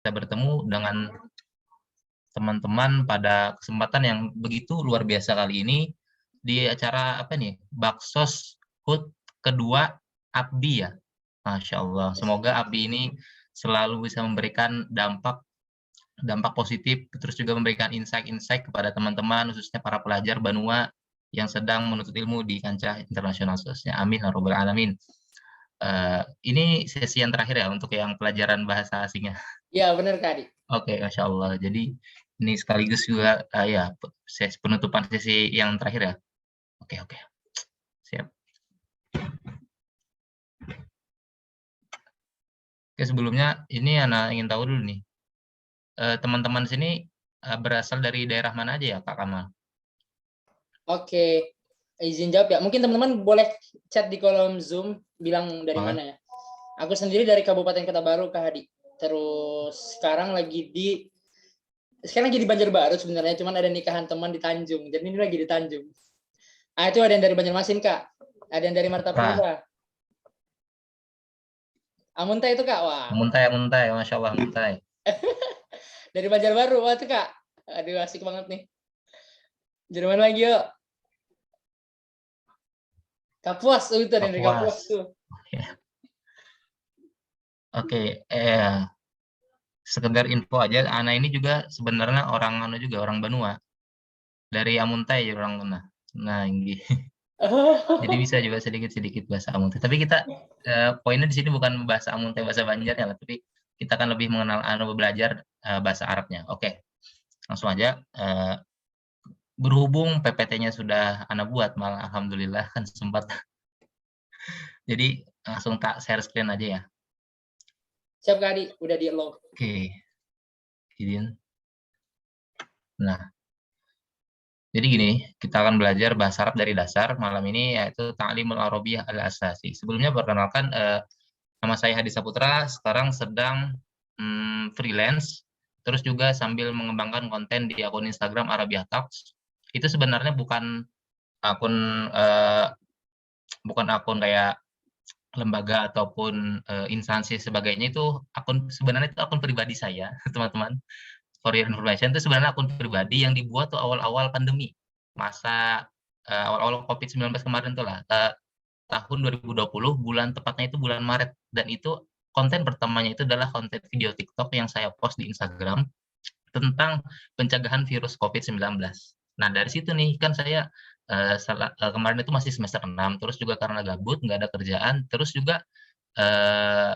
Kita bertemu dengan teman-teman pada kesempatan yang begitu luar biasa kali ini di acara apa nih? Baksos HUT kedua Abdi ya. Masya Allah. Semoga Abdi ini selalu bisa memberikan dampak dampak positif, terus juga memberikan insight-insight kepada teman-teman, khususnya para pelajar Banua yang sedang menuntut ilmu di kancah internasional khususnya. Amin, ya rabbal alamin. Ini sesi yang terakhir ya untuk yang pelajaran bahasa asingnya. Iya, benar Kak Adi. Oke, Masya Allah. Jadi ini sekaligus juga ya sesi penutupan sesi yang terakhir ya. Oke, oke. Siap. Oke, sebelumnya ini Ana ingin tahu dulu nih. Teman-teman sini berasal dari daerah mana aja ya, Kak Kamal? Oke, izin jawab ya. Mungkin teman-teman boleh chat di kolom Zoom bilang dari Boleh. mana ya. Aku sendiri dari Kabupaten Kota Baru, Kak Hadi. Terus sekarang lagi di Banjarbaru sebenarnya, cuman ada nikahan teman di Tanjung. Jadi ini lagi di Tanjung. Ah, itu ada yang dari Banjarmasin, Kak. Ada yang dari Nah, Martapura. Amunta itu, Kak. Wah. Muntai, Muntai, Masya Allah, Muntai. Dari Banjarbaru, wah itu, Kak. Aduh, asik banget nih. Jerman lagi yuk. Kapuas, itu ada yang dari Kapuas Kapuas. tuh. Oke, sekedar info aja, Ana ini juga sebenarnya orang orang Banua. Dari Amuntai ya orang Tuna. Nah, ini. Jadi bisa juga sedikit-sedikit bahasa Amuntai. Tapi kita poinnya di sini bukan bahasa Amuntai bahasa Banjar ya, tapi kita akan lebih mengenal belajar bahasa Arabnya. Oke, langsung aja. Berhubung PPT-nya sudah Ana buat, malah alhamdulillah kan sempat. Jadi langsung tak share screen aja ya. Siap, Kak Adi. Udah di low. Oke. Izin. Nah, jadi gini, kita akan belajar bahasa Arab dari dasar malam ini, yaitu Ta'limul Arabiyah al-Asasi. Sebelumnya perkenalkan, nama saya Hadi Saputra, sekarang sedang freelance, terus juga sambil mengembangkan konten di akun Instagram Arabia Talks. Itu sebenarnya akun eh, bukan akun kayak lembaga ataupun instansi sebagainya, itu sebenarnya itu akun pribadi saya, teman-teman. For your information, itu sebenarnya akun pribadi yang dibuat tuh awal-awal pandemi, masa awal-awal COVID-19 kemarin tuh lah, tahun 2020, bulan tepatnya itu bulan Maret, dan itu konten pertamanya itu adalah konten video TikTok yang saya post di Instagram tentang pencegahan virus COVID-19. Nah, dari situ nih kan saya kemarin itu masih semester 6, terus juga karena gabut, nggak ada kerjaan, terus juga eh,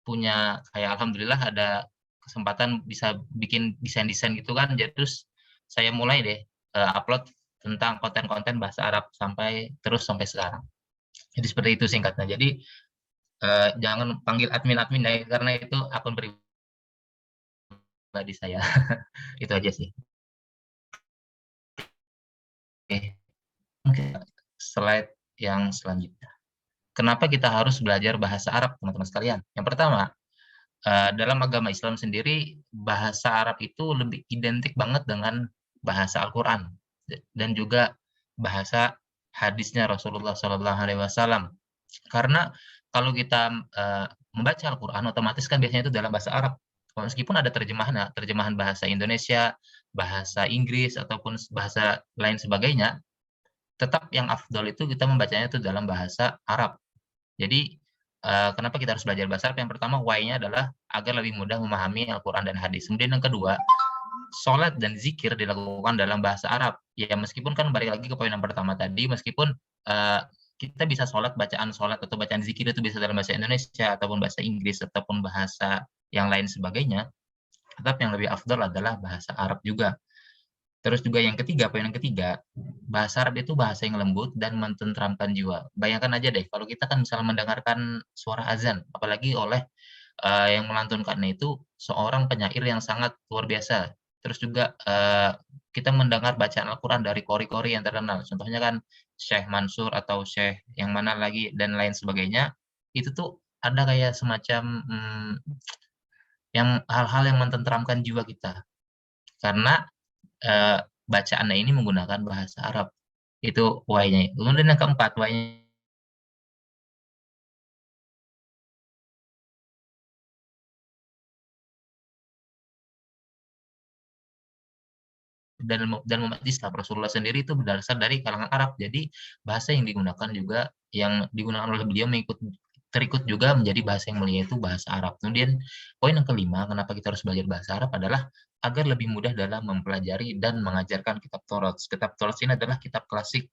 punya kayak alhamdulillah ada kesempatan bisa bikin desain-desain gitu kan. Jadi terus saya mulai deh upload tentang konten-konten bahasa Arab sampai sekarang. Jadi seperti itu singkatnya. Jadi jangan panggil admin-admin ya, karena itu akun pribadi saya. Itu aja sih. Oke. Oke. Slide yang selanjutnya. Kenapa kita harus belajar bahasa Arab, teman-teman sekalian? Yang pertama, dalam agama Islam sendiri, bahasa Arab itu lebih identik banget dengan bahasa Al-Quran dan juga bahasa hadisnya Rasulullah SAW. Karena kalau kita membaca Al-Quran, otomatis kan biasanya itu dalam bahasa Arab. Meskipun ada terjemahan bahasa Indonesia, bahasa Inggris, ataupun bahasa lain sebagainya, tetap yang afdol itu kita membacanya itu dalam bahasa Arab. Jadi kenapa kita harus belajar bahasa Arab? Yang pertama, why-nya adalah agar lebih mudah memahami Al-Quran dan hadis. Kemudian yang kedua, sholat dan zikir dilakukan dalam bahasa Arab. Ya meskipun kan balik lagi ke poin yang pertama tadi, meskipun kita bisa bacaan sholat atau bacaan zikir itu bisa dalam bahasa Indonesia, ataupun bahasa Inggris, ataupun bahasa yang lain sebagainya, tetap yang lebih afdol adalah bahasa Arab juga. Terus juga yang ketiga, poin yang ketiga, bahasa Arab itu bahasa yang lembut dan mententeramkan jiwa. Bayangkan aja deh, kalau kita kan misalnya mendengarkan suara azan, apalagi oleh yang melantunkannya itu seorang penyair yang sangat luar biasa. Terus juga kita mendengar bacaan Al-Quran dari kori-kori yang terkenal. Contohnya kan Syekh Mansur atau Syekh yang mana lagi dan lain sebagainya. Itu tuh ada kayak semacam yang hal-hal yang mententeramkan jiwa kita. Karena bacaannya ini menggunakan bahasa Arab. Itu why-nya. Kemudian yang keempat, why-nya dan umat Islam. Rasulullah sendiri itu berasal dari kalangan Arab. Jadi bahasa yang digunakan juga yang digunakan oleh beliau terikut juga menjadi bahasa yang mulia itu bahasa Arab. Kemudian poin yang kelima, kenapa kita harus belajar bahasa Arab adalah agar lebih mudah dalam mempelajari dan mengajarkan kitab Taurat. Kitab Taurat ini adalah kitab klasik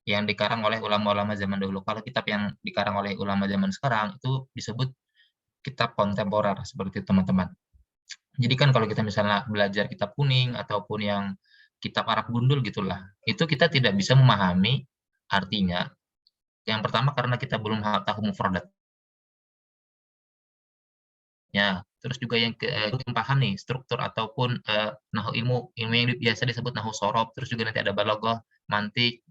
yang dikarang oleh ulama-ulama zaman dahulu. Kalau kitab yang dikarang oleh ulama zaman sekarang itu disebut kitab kontemporer seperti itu, teman-teman. Jadi kan kalau kita misalnya belajar kitab kuning ataupun yang kitab Arab gundul gitulah, itu kita tidak bisa memahami artinya. Yang pertama karena kita belum tahu mufradatnya, terus juga yang belum paham nih struktur ataupun nahu ilmu yang biasa disebut nahu sorob, terus juga nanti ada balaghah, mantik,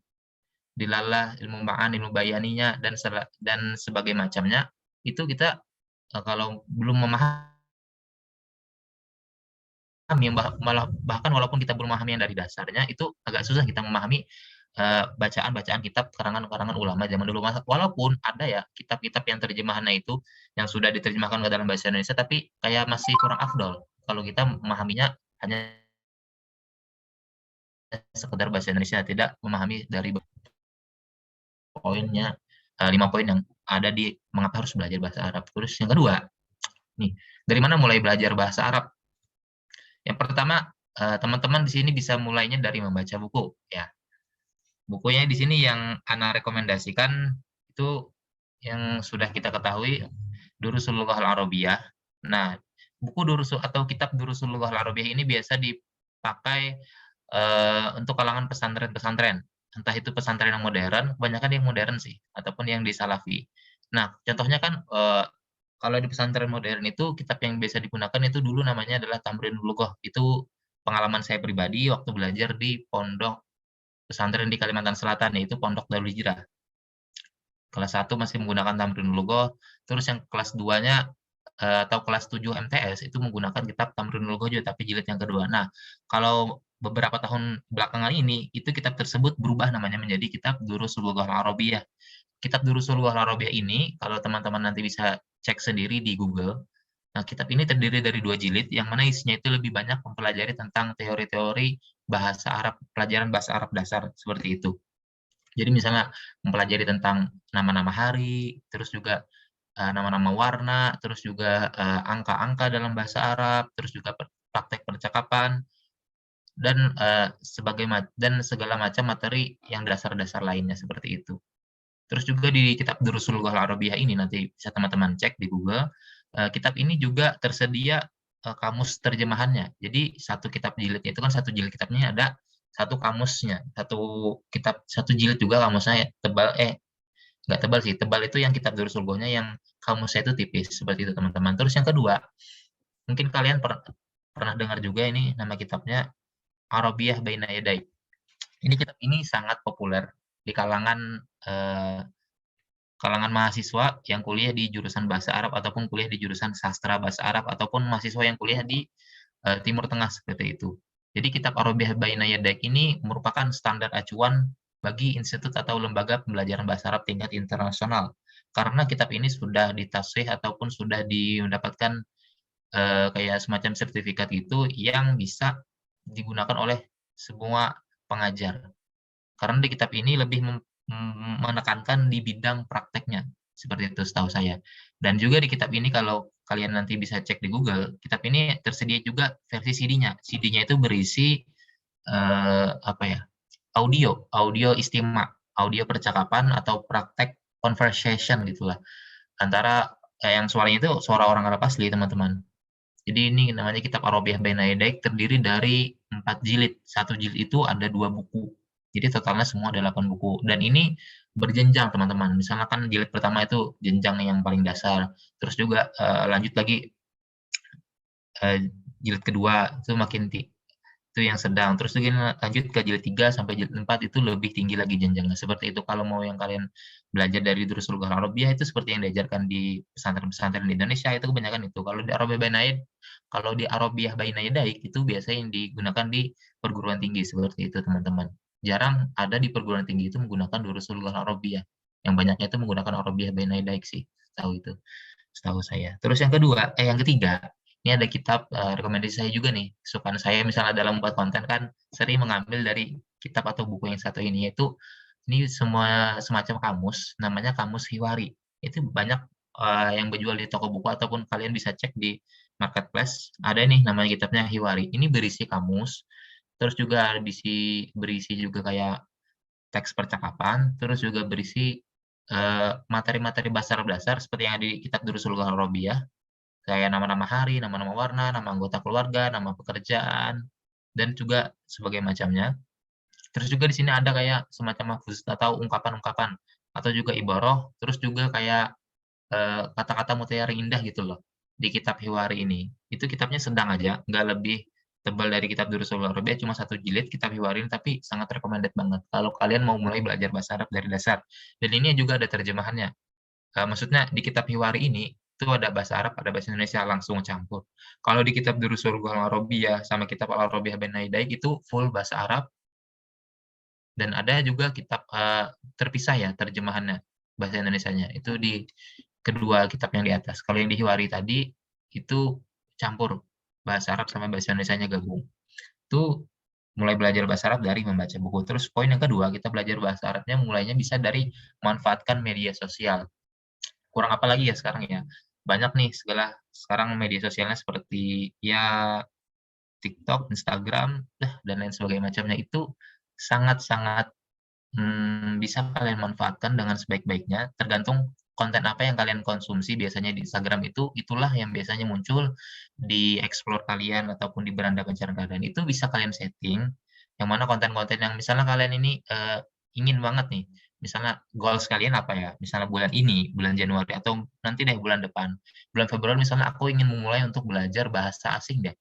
dilalah, ilmu ma'an, ilmu bayaninya dan sebagai macamnya. Itu kita kalau belum memahami, malah bahkan walaupun kita belum memahami yang dari dasarnya, itu agak susah kita memahami bacaan-bacaan kitab karangan-karangan ulama zaman dulu. Walaupun ada ya kitab-kitab yang terjemahannya itu yang sudah diterjemahkan ke dalam bahasa Indonesia, tapi kayak masih kurang afdol kalau kita memahaminya hanya sekedar bahasa Indonesia, tidak memahami dari poinnya, 5 poin yang ada di mengapa harus belajar bahasa Arab. Terus yang kedua, nih, dari mana mulai belajar bahasa Arab? Yang pertama, teman-teman di sini bisa mulainya dari membaca buku, ya. Bukunya di sini yang Ana rekomendasikan itu yang sudah kita ketahui, Durusul Lughah Al-Arabiyah. Nah, buku atau kitab Durusul Lughah Al-Arabiyah ini biasa dipakai untuk kalangan pesantren-pesantren. Entah itu pesantren yang modern, kebanyakan yang modern sih, ataupun yang di Salafi. Nah, contohnya kan kalau di pesantren modern itu kitab yang biasa digunakan itu dulu namanya adalah Tamrinul Lughah. Itu pengalaman saya pribadi waktu belajar di pondok pesantren di Kalimantan Selatan, yaitu Pondok Darul Hijrah. Kelas 1 masih menggunakan Tamrinul Lughah, terus yang kelas 2-nya atau kelas 7 MTS itu menggunakan kitab Tamrinul Lughah juga, tapi jilid yang kedua. Nah, kalau beberapa tahun belakangan ini, itu kitab tersebut berubah namanya menjadi kitab Durusul Lughah Al-Arabiyah. Kitab Durusul Lughah Al-Arabiyah ini, kalau teman-teman nanti bisa cek sendiri di Google, nah, kitab ini terdiri dari 2 jilid, yang mana isinya itu lebih banyak mempelajari tentang teori-teori bahasa Arab, pelajaran bahasa Arab dasar, seperti itu. Jadi misalnya mempelajari tentang nama-nama hari, terus juga nama-nama warna, terus juga angka-angka dalam bahasa Arab, terus juga praktek percakapan, dan segala macam materi yang dasar-dasar lainnya seperti itu. Terus juga di kitab Durusul Lughah Al-Arabiyah ini nanti bisa teman-teman cek di Google. Kitab ini juga tersedia kamus terjemahannya. Jadi satu kitab jilidnya itu kan satu jilid kitabnya ada satu kamusnya, satu jilid juga kamusnya tebal, nggak tebal sih, tebal itu yang kitab Durusul Lughahnya, yang kamusnya itu tipis seperti itu teman-teman. Terus yang kedua, mungkin kalian pernah dengar juga ini nama kitabnya Arabiyah Baina Yaday. Ini kitab ini sangat populer di kalangan mahasiswa yang kuliah di jurusan bahasa Arab ataupun kuliah di jurusan sastra bahasa Arab ataupun mahasiswa yang kuliah di Timur Tengah seperti itu. Jadi kitab Arabiyah Baina Yaday ini merupakan standar acuan bagi institut atau lembaga pembelajaran bahasa Arab tingkat internasional. Karena kitab ini sudah ditasih ataupun sudah mendapatkan kayak semacam sertifikat itu yang bisa digunakan oleh semua pengajar. Karena di kitab ini lebih menekankan di bidang prakteknya, seperti itu setahu saya. Dan juga di kitab ini kalau kalian nanti bisa cek di Google, kitab ini tersedia juga versi CD-nya. CD-nya itu berisi audio istimak, audio percakapan atau praktek conversation gitulah. Antara yang suaranya itu suara orang Arab asli, teman-teman. Jadi ini namanya kitab Arabiyah Baina Yaday, terdiri dari 4 jilid. Satu jilid itu ada 2 buku. Jadi totalnya semua ada 8 buku. Dan ini berjenjang, teman-teman. Misalnya kan jilid pertama itu jenjang yang paling dasar. Terus juga lanjut lagi jilid kedua itu itu yang sedang. Terus juga lanjut ke jilid 3 sampai jilid 4 itu lebih tinggi lagi jenjangnya. Seperti itu kalau mau yang kalian belajar dari Durusul Lughah Al-Arabiyah itu seperti yang diajarkan di pesantren-pesantren di Indonesia, itu kebanyakan itu. Kalau di Arabiyah Baina Yaday itu biasanya yang digunakan di perguruan tinggi seperti itu, teman-teman. Jarang ada di perguruan tinggi itu menggunakan Durusul Lughah Al-Arabiyah. Yang banyaknya itu menggunakan Arabiyah Baina Yaday sih, setahu saya. Terus yang ketiga, ini ada kitab rekomendasi saya juga nih, kesukaan saya misalnya dalam membuat konten kan sering mengambil dari kitab atau buku yang satu ini, yaitu ini semua semacam kamus, namanya Kamus Hiwari. Itu banyak yang berjual di toko buku ataupun kalian bisa cek di marketplace. Ada nih namanya kitabnya Hiwari. Ini berisi kamus, terus juga berisi juga kayak teks percakapan, terus juga berisi materi-materi bahasa Arab dasar seperti yang ada di kitab Durusul Gharobiyah, kayak nama-nama hari, nama-nama warna, nama anggota keluarga, nama pekerjaan, dan juga sebagai macamnya. Terus juga di sini ada kayak semacam mafhuz atau ungkapan-ungkapan atau juga ibarah, terus juga kayak kata-kata mutiara indah gitu loh di kitab Hiwari ini. Itu kitabnya sedang aja, nggak lebih tebal dari kitab Durusul Gharobiyah, cuma satu jilid kitab Hiwari ini, tapi sangat recommended banget kalau kalian mau mulai belajar bahasa Arab dari dasar. Dan ini juga ada terjemahannya. Maksudnya di kitab Hiwari ini itu ada bahasa Arab, ada bahasa Indonesia langsung campur. Kalau di kitab Durusul Gharobiyah sama kitab Al-Arabiyah Baina Yadayk itu full bahasa Arab, dan ada juga kitab terpisah ya terjemahannya bahasa Indonesianya. Itu di kedua kitab yang di atas. Kalau yang di Hiwari tadi itu campur bahasa Arab sama bahasa Indonesianya gabung. Itu mulai belajar bahasa Arab dari membaca buku. Terus poin yang kedua, kita belajar bahasa Arabnya mulainya bisa dari manfaatkan media sosial. Kurang apa lagi ya sekarang ya? Banyak nih segala sekarang media sosialnya seperti ya TikTok, Instagram, dan lain sebagainya macamnya itu sangat-sangat bisa kalian manfaatkan dengan sebaik-baiknya, tergantung konten apa yang kalian konsumsi biasanya di Instagram itu, itulah yang biasanya muncul di explore kalian ataupun di beranda pencarian kalian. Itu bisa kalian setting, yang mana konten-konten yang misalnya kalian ini, ingin banget nih, misalnya goals kalian apa ya, misalnya bulan ini, bulan Januari, atau nanti deh bulan depan. Bulan Februari misalnya aku ingin memulai untuk belajar bahasa asing deh,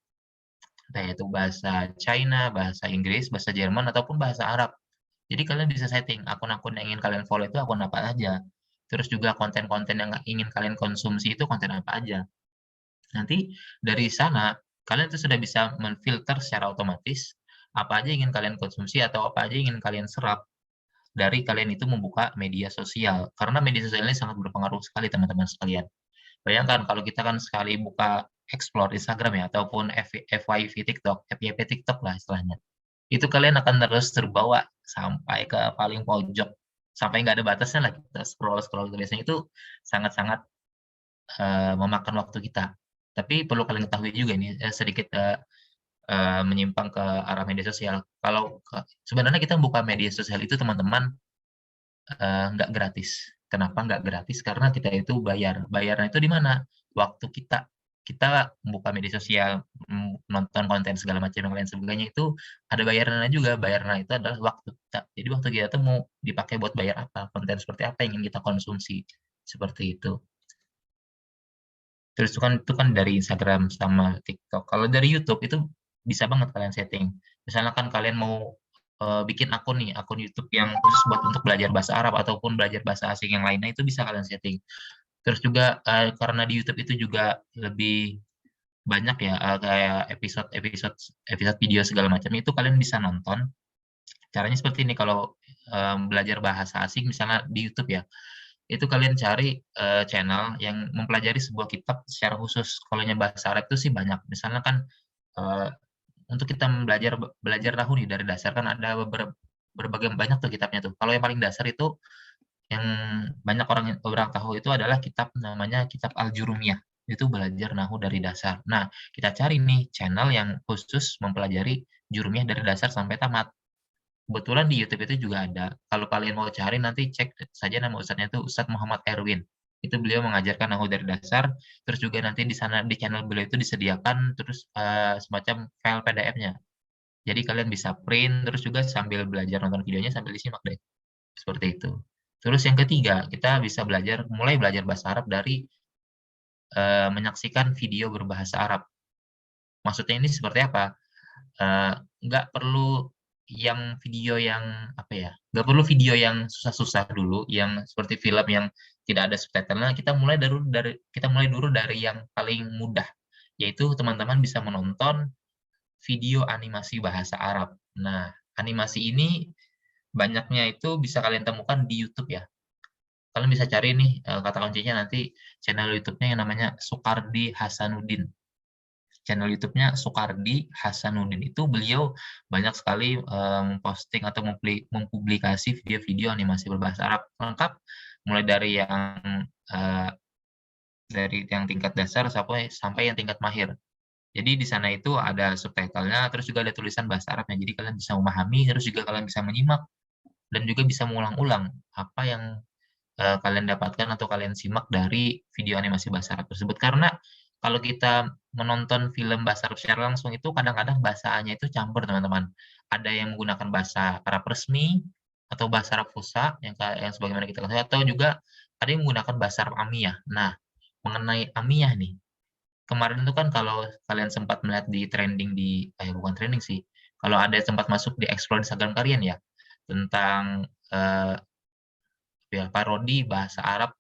entah itu bahasa China, bahasa Inggris, bahasa Jerman, ataupun bahasa Arab. Jadi kalian bisa setting akun-akun yang ingin kalian follow itu akun apa aja. Terus juga konten-konten yang ingin kalian konsumsi itu konten apa aja. Nanti dari sana kalian itu sudah bisa menfilter secara otomatis apa aja yang ingin kalian konsumsi atau apa aja yang ingin kalian serap dari kalian itu membuka media sosial. Karena media sosial ini sangat berpengaruh sekali teman-teman sekalian. Bayangkan kalau kita kan sekali buka explore Instagram ya ataupun FYP TikTok, FYP TikTok lah istilahnya. Itu kalian akan terus terbawa sampai ke paling pojok, sampai nggak ada batasnya lah kita scroll-scroll. Biasanya itu sangat-sangat, memakan waktu kita. Tapi perlu kalian ketahui juga nih, sedikit, menyimpang ke arah media sosial. Kalau sebenarnya kita buka media sosial itu teman-teman, nggak gratis. Kenapa nggak gratis? Karena kita itu bayar. Bayarnya itu di mana? Waktu kita. Kita membuka media sosial, nonton konten segala macam dan lain sebagainya itu ada bayarannya juga. Bayarannya itu adalah waktu kita. Jadi waktu kita tuh mau dipakai buat bayar apa, konten seperti apa yang ingin kita konsumsi, seperti itu. Terus itu kan dari Instagram sama TikTok. Kalau dari YouTube itu bisa banget kalian setting. Misalnya kan kalian mau bikin akun nih, akun YouTube yang khusus buat untuk belajar bahasa Arab ataupun belajar bahasa asing yang lainnya itu bisa kalian setting. Terus juga karena di YouTube itu juga lebih banyak ya kayak episode-episode episode video segala macam itu kalian bisa nonton. Caranya seperti ini kalau belajar bahasa asing misalnya di YouTube ya. Itu kalian cari, channel yang mempelajari sebuah kitab secara khusus. Kalau yang bahasa Arab itu sih banyak. Misalnya kan, eee, untuk kita belajar nahu nih dari dasar kan ada berbagai banyak tuh kitabnya tuh. Kalau yang paling dasar itu yang banyak orang tahu itu adalah kitab namanya kitab Al-Jurumiyah. Itu belajar nahu dari dasar. Nah, kita cari nih channel yang khusus mempelajari jurumiyah dari dasar sampai tamat. Kebetulan di YouTube itu juga ada. Kalau kalian mau cari nanti cek saja nama ustadznya itu Ustadz Muhammad Erwin. Itu beliau mengajarkan nahu dari dasar, terus juga nanti di sana di channel beliau itu disediakan terus, semacam file PDF-nya. Jadi kalian bisa print, terus juga sambil belajar nonton videonya sambil disimak deh, seperti itu. Terus yang ketiga, kita bisa mulai belajar bahasa Arab dari, menyaksikan video berbahasa Arab. Maksudnya ini seperti apa? Eee, nggak perlu yang video yang, apa ya, nggak perlu video yang susah-susah dulu, yang seperti film yang tidak ada subtitle-nya, kita mulai dulu dari yang paling mudah, yaitu teman-teman bisa menonton video animasi bahasa Arab. Nah, animasi ini banyaknya itu bisa kalian temukan di YouTube ya. Kalian bisa cari nih, kata kuncinya nanti channel YouTube-nya yang namanya Sukardi Hasanuddin. channel YouTube-nya Sukardi Hasanuddin. Itu beliau banyak sekali posting atau mempublikasi video-video animasi berbahasa Arab lengkap, mulai dari yang tingkat dasar sampai yang tingkat mahir. Jadi di sana itu ada subtitlenya, terus juga ada tulisan bahasa Arabnya. Jadi kalian bisa memahami, terus juga kalian bisa menyimak dan juga bisa mengulang-ulang apa yang kalian dapatkan atau kalian simak dari video animasi bahasa Arab tersebut. Karena kalau kita menonton film bahasa Arab secara langsung itu kadang-kadang bahasanya itu campur, teman-teman. Ada yang menggunakan bahasa Arab resmi atau bahasa Arab fusha yang sebagaimana kita ketahui, atau juga ada yang menggunakan bahasa Arab amiyah. Nah, mengenai amiyah nih, kemarin itu kan kalau kalian sempat melihat di trending bukan trending sih, kalau ada sempat masuk di explore Instagram kalian ya, tentang parodi bahasa Arab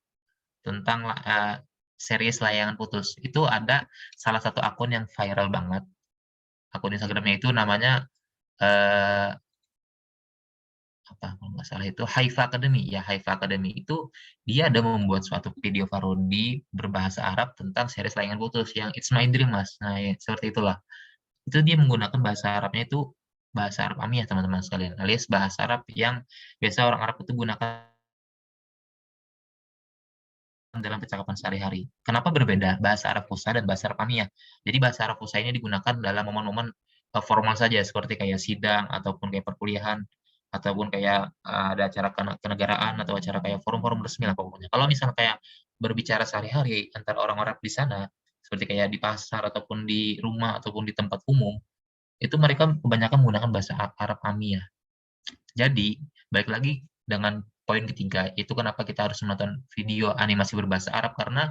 tentang series Layangan Putus. Itu ada salah satu akun yang viral banget. Akun Instagramnya itu namanya kalau nggak salah itu Haifa Academy. Ya, Haifa Academy itu dia ada membuat suatu video parodi berbahasa Arab tentang series Layangan Putus yang It's My Dream, Mas. Nah, ya, seperti itulah. Itu dia menggunakan bahasa Arabnya itu bahasa Arab amiyah, teman-teman sekalian, alias bahasa Arab yang biasa orang Arab itu gunakan dalam percakapan sehari-hari. Kenapa berbeda bahasa Arab fusha dan bahasa Arab amiyah? Jadi bahasa Arab fusha ini digunakan dalam momen-momen formal saja, seperti kayak sidang ataupun kayak perkuliahan ataupun kayak ada acara kenegaraan atau acara kayak forum-forum resmi lah pokoknya. Kalau misalnya kayak berbicara sehari-hari antara orang Arab di sana, seperti kayak di pasar ataupun di rumah ataupun di tempat umum, itu mereka kebanyakan menggunakan bahasa Arab amiyah. Jadi, balik lagi dengan poin ketiga, itu kenapa kita harus menonton video animasi berbahasa Arab, karena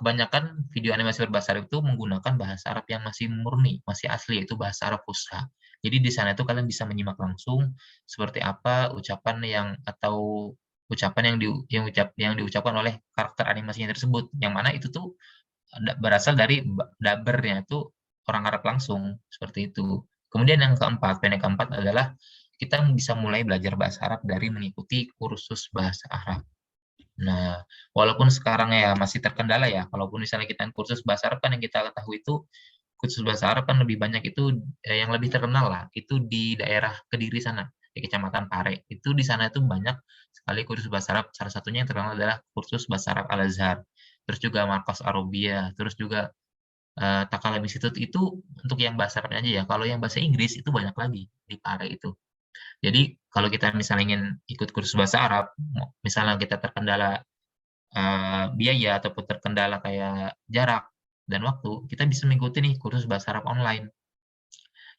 kebanyakan video animasi berbahasa Arab itu menggunakan bahasa Arab yang masih murni, masih asli, yaitu bahasa Arab fusha. Jadi di sana itu kalian bisa menyimak langsung seperti apa ucapan yang diucapkan oleh karakter animasinya tersebut, yang mana itu tuh berasal dari dabernya itu orang Arab langsung, seperti itu. Kemudian poin yang keempat adalah kita bisa mulai belajar bahasa Arab dari mengikuti kursus bahasa Arab. Nah, walaupun sekarang ya masih terkendala ya, kalaupun misalnya kita kursus bahasa Arab kan yang kita ketahui itu kursus bahasa Arab kan lebih banyak itu yang lebih terkenal lah, itu di daerah Kediri sana, di Kecamatan Pare. Itu di sana itu banyak sekali kursus bahasa Arab. Salah satunya yang terkenal adalah kursus bahasa Arab Al-Azhar. Terus juga Markas Arabia, terus juga Takalam Institute itu untuk yang bahasa Arabnya aja ya. Kalau yang bahasa Inggris itu banyak lagi di Pare itu. Jadi kalau kita misalnya ingin ikut kursus bahasa Arab, misalnya kita terkendala biaya ataupun terkendala kayak jarak dan waktu, kita bisa mengikuti nih kursus bahasa Arab online.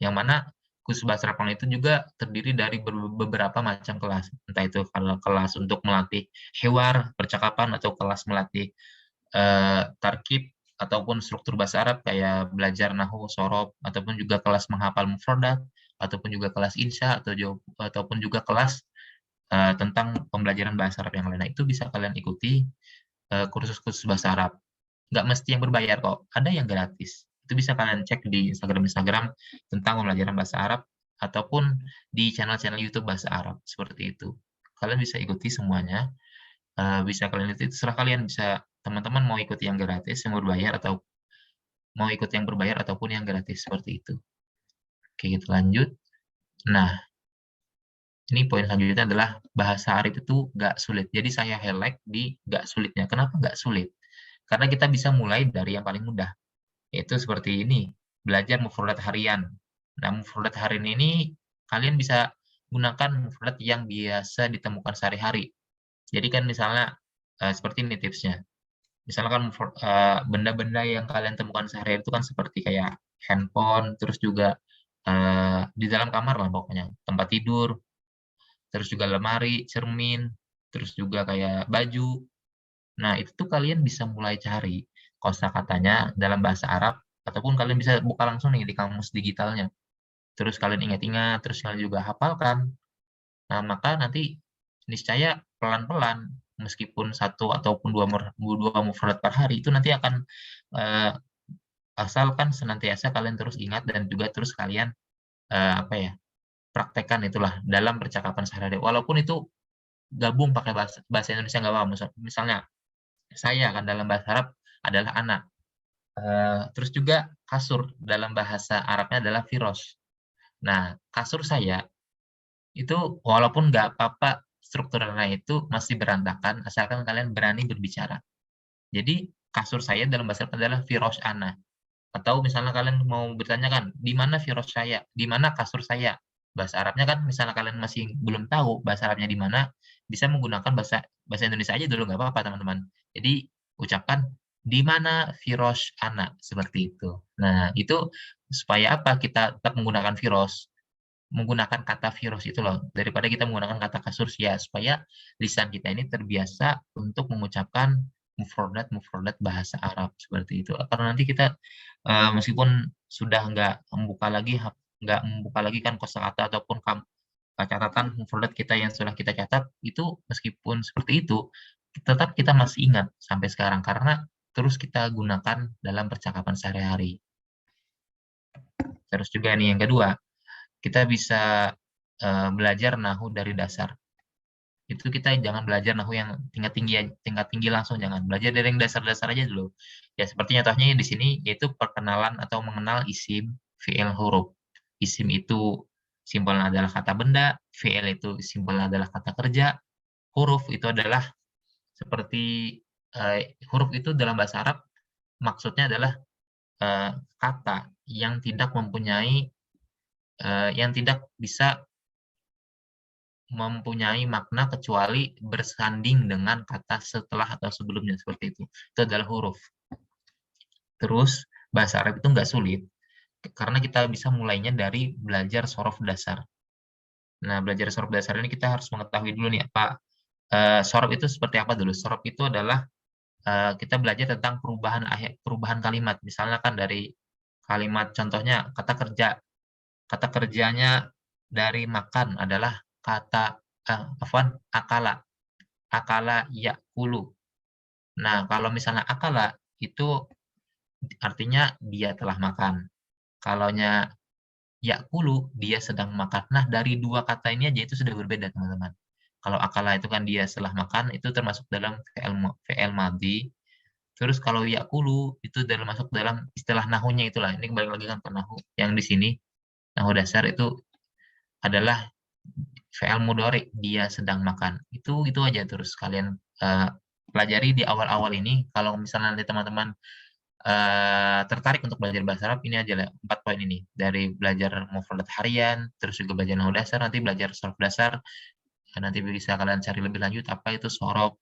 Yang mana kursus bahasa Arab online itu juga terdiri dari beberapa macam kelas. Entah itu kalau kelas untuk melatih hiwar, percakapan, atau kelas melatih tarkib ataupun struktur bahasa Arab kayak belajar nahwu, sorob, ataupun juga kelas menghafal mufradat, ataupun juga kelas insya ataupun juga kelas tentang pembelajaran bahasa Arab yang lain. Nah, itu bisa kalian ikuti kursus-kursus bahasa Arab. Nggak mesti yang berbayar kok, ada yang gratis. Itu bisa kalian cek di Instagram tentang pembelajaran bahasa Arab ataupun di channel-channel YouTube bahasa Arab, seperti itu. Kalian bisa ikuti semuanya, bisa kalian ikuti, terserah kalian, bisa teman-teman mau ikuti yang gratis, yang berbayar, atau mau ikut yang berbayar ataupun yang gratis, seperti itu. Oke, kita lanjut. Nah, ini poin selanjutnya adalah bahasa Arab itu nggak sulit. Jadi saya highlight di nggak sulitnya. Kenapa nggak sulit? Karena kita bisa mulai dari yang paling mudah, yaitu seperti ini, belajar mufradat harian. Nah, mufradat harian ini kalian bisa gunakan mufradat yang biasa ditemukan sehari-hari. Jadi kan misalnya seperti ini tipsnya. Misalkan benda-benda yang kalian temukan sehari-hari itu kan seperti kayak handphone, terus juga di dalam kamar lah pokoknya, tempat tidur, terus juga lemari, cermin, terus juga kayak baju. Nah, itu tuh kalian bisa mulai cari kosakatanya dalam bahasa Arab, ataupun kalian bisa buka langsung nih di kamus digitalnya. Terus kalian ingat-ingat, terus kalian juga hafalkan. Nah, maka nanti niscaya pelan-pelan, meskipun satu ataupun dua mufrad per hari, itu nanti akan asalkan senantiasa kalian terus ingat dan juga terus kalian praktekkan itulah dalam percakapan sehari-hari. Walaupun itu gabung pakai bahasa Indonesia nggak apa-apa. Misalnya saya kan dalam bahasa Arab adalah anak. Terus juga kasur dalam bahasa Arabnya adalah firosh. Nah, kasur saya itu walaupun nggak apa-apa strukturnya itu masih berantakan, asalkan kalian berani berbicara. Jadi kasur saya dalam bahasa Arab adalah firosh ana. Atau misalnya kalian mau bertanya kan, di mana firosh saya? Di mana kasur saya? Bahasa Arabnya kan misalnya kalian masih belum tahu bahasa Arabnya di mana, bisa menggunakan bahasa bahasa Indonesia aja dulu nggak apa-apa teman-teman. Jadi ucapkan di mana firosh ana seperti itu. Nah, itu supaya apa? Kita tetap menggunakan firosh, menggunakan kata firosh itu loh, daripada kita menggunakan kata kasur ya, supaya lisan kita ini terbiasa untuk mengucapkan mufrodat bahasa Arab seperti itu. Karena nanti kita meskipun sudah nggak membuka lagi kan kosakata ataupun catatan mufrodat kita yang sudah kita catat itu, meskipun seperti itu tetap kita masih ingat sampai sekarang karena terus kita gunakan dalam percakapan sehari-hari. Terus juga nih yang kedua, kita bisa belajar nahu dari dasar. Itu kita jangan belajar nahu yang tingkat tinggi langsung, jangan. Belajar dari yang dasar-dasar aja dulu. Ya seperti contohnya di sini yaitu perkenalan atau mengenal isim, fi'il, huruf. Isim itu simbolnya adalah kata benda, fi'il itu simbolnya adalah kata kerja, huruf itu adalah seperti huruf itu dalam bahasa Arab maksudnya adalah kata yang tidak bisa mempunyai makna kecuali bersanding dengan kata setelah atau sebelumnya, seperti itu. Itu adalah huruf. Terus bahasa Arab itu nggak sulit karena kita bisa mulainya dari belajar sorof dasar. Nah, belajar sorof dasar ini kita harus mengetahui dulu nih apa sorof itu seperti apa dulu. Sorof itu adalah kita belajar tentang perubahan kalimat. Misalnya kan dari kalimat contohnya kata kerja. Kata kerjanya dari makan adalah kata akala. Akala yakulu. Nah, kalau misalnya akala itu artinya dia telah makan. Kalaunya yakulu dia sedang makan. Nah, dari dua kata ini aja itu sudah berbeda, teman-teman. Kalau akala itu kan dia setelah makan, itu termasuk dalam fi'il madhi. Terus kalau yakulu itu masuk dalam istilah nahunya itulah. Ini kembali lagi kan ke nahu. Yang di sini nahu dasar itu adalah fi'il mudhari, dia sedang makan. Itu aja terus kalian pelajari di awal-awal ini. Kalau misalnya nanti teman-teman tertarik untuk belajar bahasa Arab, ini aja lah 4 poin ini. Dari belajar mufradat harian, terus juga belajar nahwu dasar, nanti belajar sorof dasar, nanti bisa kalian cari lebih lanjut apa itu sorof,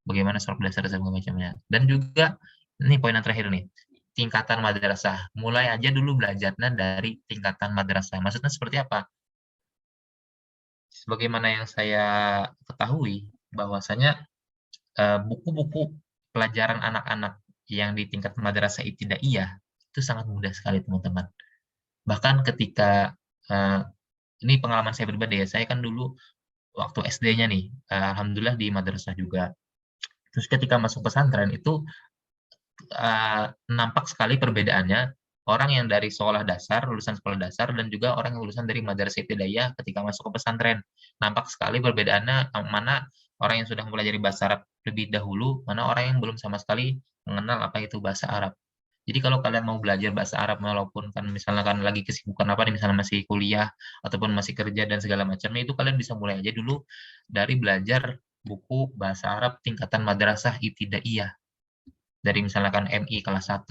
bagaimana sorof dasar dan segala macamnya. Dan juga ini poin yang terakhir nih, tingkatan madrasah. Mulai aja dulu belajarnya dari tingkatan madrasah. Maksudnya seperti apa? Sebagaimana yang saya ketahui, bahwasanya buku-buku pelajaran anak-anak yang di tingkat madrasah ibtidaiyah itu sangat mudah sekali, teman-teman. Bahkan ketika ini pengalaman saya pribadi ya, saya kan dulu waktu SD-nya nih, alhamdulillah di madrasah juga. Terus ketika masuk pesantren itu nampak sekali perbedaannya orang yang dari lulusan sekolah dasar, dan juga orang yang lulusan dari madrasah ibtidaiyah ketika masuk ke pesantren. Nampak sekali perbedaannya, mana orang yang sudah mempelajari bahasa Arab lebih dahulu, mana orang yang belum sama sekali mengenal apa itu bahasa Arab. Jadi kalau kalian mau belajar bahasa Arab, walaupun kan misalnya kan lagi kesibukan apa nih, misalnya masih kuliah ataupun masih kerja dan segala macamnya, itu kalian bisa mulai aja dulu dari belajar buku bahasa Arab tingkatan madrasah ibtidaiyah. Dari misalkan MI kelas 1,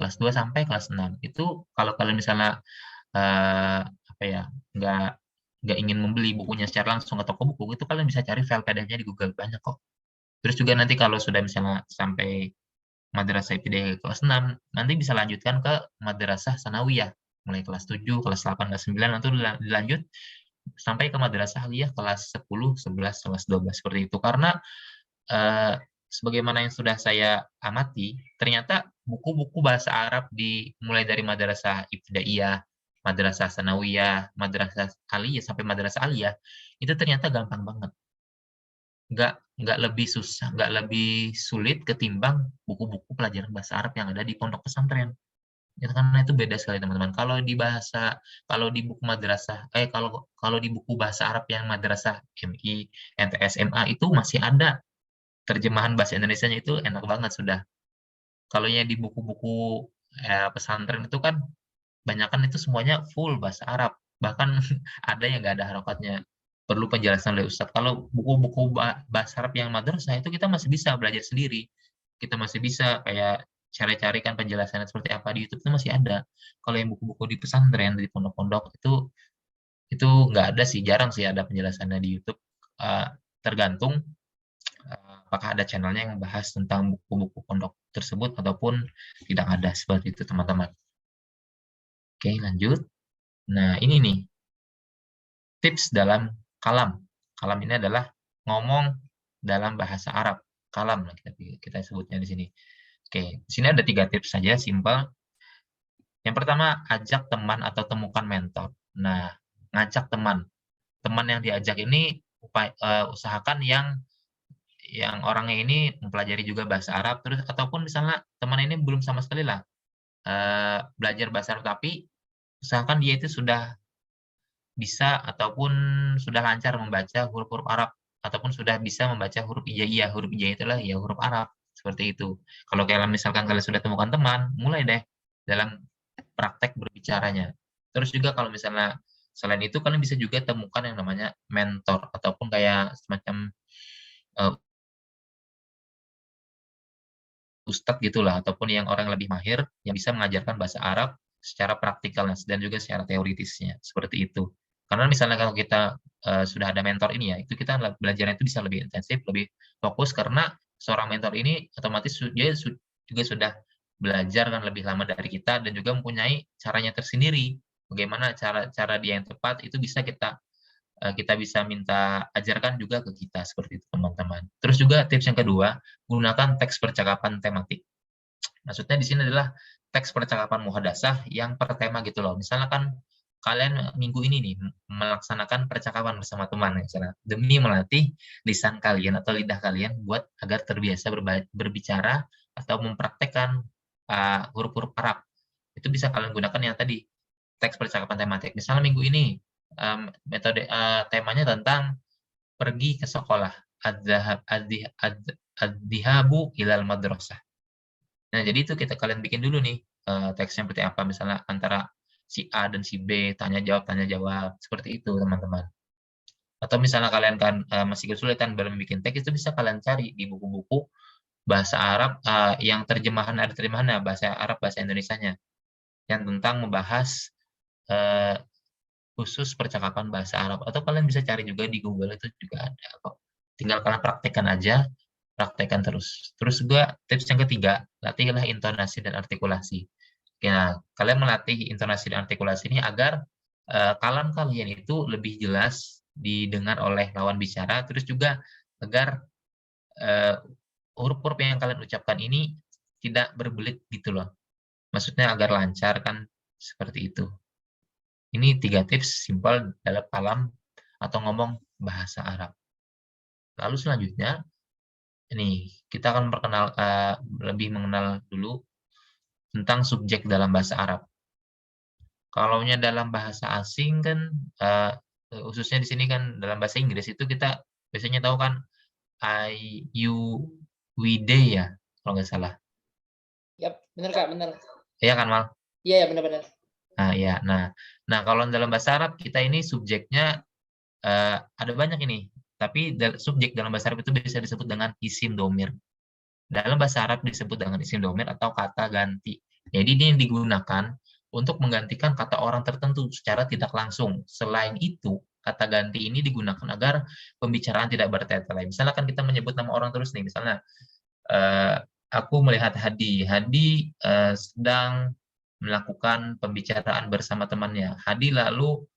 kelas 2 sampai kelas 6. Itu kalau kalian misalnya apa ya, nggak ingin membeli bukunya secara langsung ke toko buku, itu kalian bisa cari file PDF-nya di Google, banyak kok. Terus juga nanti kalau sudah misalnya sampai madrasah ibtidaiyah kelas 6, nanti bisa lanjutkan ke madrasah sanawiyah, mulai kelas 7, kelas 8, kelas 9, nanti dilanjut sampai ke madrasah aliyah kelas 10, 11, kelas 12, seperti itu. Karena sebagaimana yang sudah saya amati, ternyata buku-buku bahasa Arab mulai dari madrasah ibtidaiyah, madrasah sanawiyah, madrasah aliyah sampai madrasah aliyah, itu ternyata gampang banget. Nggak lebih susah, nggak lebih sulit ketimbang buku-buku pelajaran bahasa Arab yang ada di pondok pesantren. Itu karena itu beda sekali, teman-teman. Kalau di buku madrasah, kalau di buku bahasa Arab yang madrasah MI, MTS, MA itu masih ada terjemahan bahasa Indonesianya, itu enak banget sudah. Kalau yang di buku-buku pesantren itu kan banyakan itu semuanya full bahasa Arab. Bahkan ada yang nggak ada harokatnya. Perlu penjelasan dari Ustadz. Kalau buku-buku bahasa Arab yang madrasah itu kita masih bisa belajar sendiri. Kita masih bisa kayak cari-cari kan penjelasannya seperti apa di YouTube itu masih ada. Kalau yang buku-buku di pesantren, di pondok-pondok itu nggak ada sih, jarang sih ada penjelasannya di YouTube. Eh, Tergantung apakah ada channelnya yang membahas tentang buku-buku pondok tersebut ataupun tidak ada seperti itu teman-teman. Oke, lanjut. Nah, ini nih tips dalam kalam. Kalam ini adalah ngomong dalam bahasa Arab. Kalam lah kita sebutnya di sini. Oke, di sini ada 3 tips saja, simpel. Yang pertama, ajak teman atau temukan mentor. Nah, ngajak teman. Teman yang diajak ini usahakan yang orangnya ini mempelajari juga bahasa Arab, terus ataupun misalnya teman ini belum sama sekali lah belajar bahasa Arab, tapi usahakan dia itu sudah bisa ataupun sudah lancar membaca huruf-huruf Arab ataupun sudah bisa membaca huruf hijaiyah. Huruf hijaiyah itulah ya huruf Arab seperti itu. Kalau kalian misalkan kalian sudah temukan teman, mulai deh dalam praktek berbicaranya. Terus juga kalau misalnya selain itu kalian bisa juga temukan yang namanya mentor ataupun kayak semacam uh, ustadz gitulah ataupun yang orang lebih mahir yang bisa mengajarkan bahasa Arab secara praktikalnya dan juga secara teoritisnya seperti itu. Karena misalnya kalau kita sudah ada mentor ini ya, itu kita belajarnya itu bisa lebih intensif, lebih fokus karena seorang mentor ini otomatis dia juga sudah belajar kan lebih lama dari kita dan juga mempunyai caranya tersendiri. Bagaimana cara dia yang tepat itu bisa kita bisa minta ajarkan juga ke kita seperti itu teman-teman. Terus juga tips yang kedua, gunakan teks percakapan tematik. Maksudnya di sini adalah teks percakapan muhadasah yang per tema gitu loh. Misalnya kan kalian minggu ini nih melaksanakan percakapan bersama teman misalnya demi melatih lisan kalian atau lidah kalian buat agar terbiasa berbicara atau mempraktekkan huruf-huruf Arab. Itu bisa kalian gunakan yang tadi teks percakapan tematik. Misalnya minggu ini metode temanya tentang pergi ke sekolah. Ad-dihabu ilal madrasah. Nah, jadi itu kalian bikin dulu nih teksnya seperti apa, misalnya antara si A dan si B, tanya jawab, seperti itu teman-teman. Atau misalnya kalian kan masih kesulitan dalam bikin teks, itu bisa kalian cari di buku-buku bahasa Arab yang ada terjemahannya bahasa Arab, bahasa Indonesianya, yang tentang membahas khusus percakapan bahasa Arab. Atau kalian bisa cari juga di Google, itu juga ada kok. Tinggal kalian praktekkan aja, praktekkan terus. Terus juga tips yang ketiga, latihlah intonasi dan artikulasi. Ya, kalian melatih intonasi dan artikulasi ini agar kalam kalian itu lebih jelas didengar oleh lawan bicara, terus juga agar huruf-huruf yang kalian ucapkan ini tidak berbelit gitu loh. Maksudnya agar lancar kan, seperti itu. Ini 3 tips simpel dalam kalam atau ngomong bahasa Arab. Lalu selanjutnya, ini kita akan lebih mengenal dulu tentang subjek dalam bahasa Arab. Kalau dalam bahasa asing kan, khususnya di sini kan dalam bahasa Inggris itu kita biasanya tahu kan I, you, we, they ya, kalau nggak salah. Yap, benar Kak, benar. Iya kan, Mal? Iya, ya benar-benar. Nah, ya. Nah, kalau dalam bahasa Arab kita ini subjeknya ada banyak ini. Tapi subjek dalam bahasa Arab itu bisa disebut dengan isim domir. Dalam bahasa Arab disebut dengan isim domir atau kata ganti. Jadi ini digunakan untuk menggantikan kata orang tertentu secara tidak langsung. Selain itu, kata ganti ini digunakan agar pembicaraan tidak bertele-tele. Misalnya kan kita menyebut nama orang terus nih, misalnya aku melihat Hadi. Hadi sedang melakukan pembicaraan bersama temannya. Hadi lalu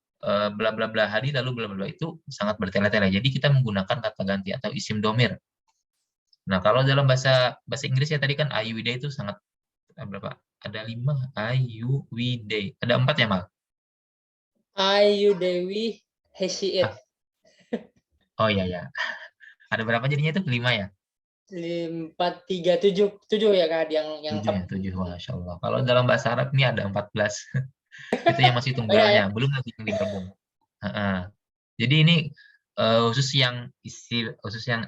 bla bla bla, Hadi lalu bla bla, itu sangat bertele-tele. Jadi kita menggunakan kata ganti atau isim domir. Nah, kalau dalam bahasa Inggris ya tadi kan Ayuwide itu sangat berapa? Ada 5 Ayuwide. Ada 4 ya, Mal? Ayu Dewi Hesiit. Oh iya ya. Ada berapa jadinya itu? 5 ya? 4, 3, 7 ya Kak yang 7 ya, 7. Masya Allah. Kalau dalam bahasa Arab ini ada 14. Itu yang masih tunggalnya, belum lagi yang digabung. Jadi ini khusus yang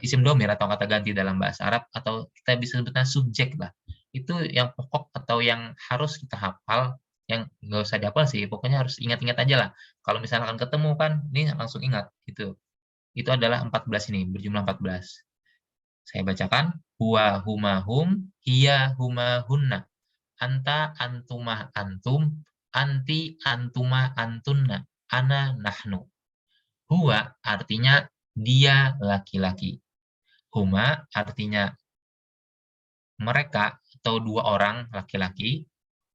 isim domir atau kata ganti dalam bahasa Arab, atau kita bisa sebutnya subjek lah. itu yang pokok atau yang harus kita hafal, yang nggak usah dihafal sih, pokoknya harus ingat-ingat aja lah. Kalau misalkan ketemu kan, ini langsung ingat gitu. Itu adalah 14 ini, berjumlah 14. Saya bacakan, huwa huma hum, hiya huma hunna, anta antumah antum, anti antuma antunna, ana nahnu. Huwa artinya dia laki-laki. Huma artinya mereka atau dua orang laki-laki.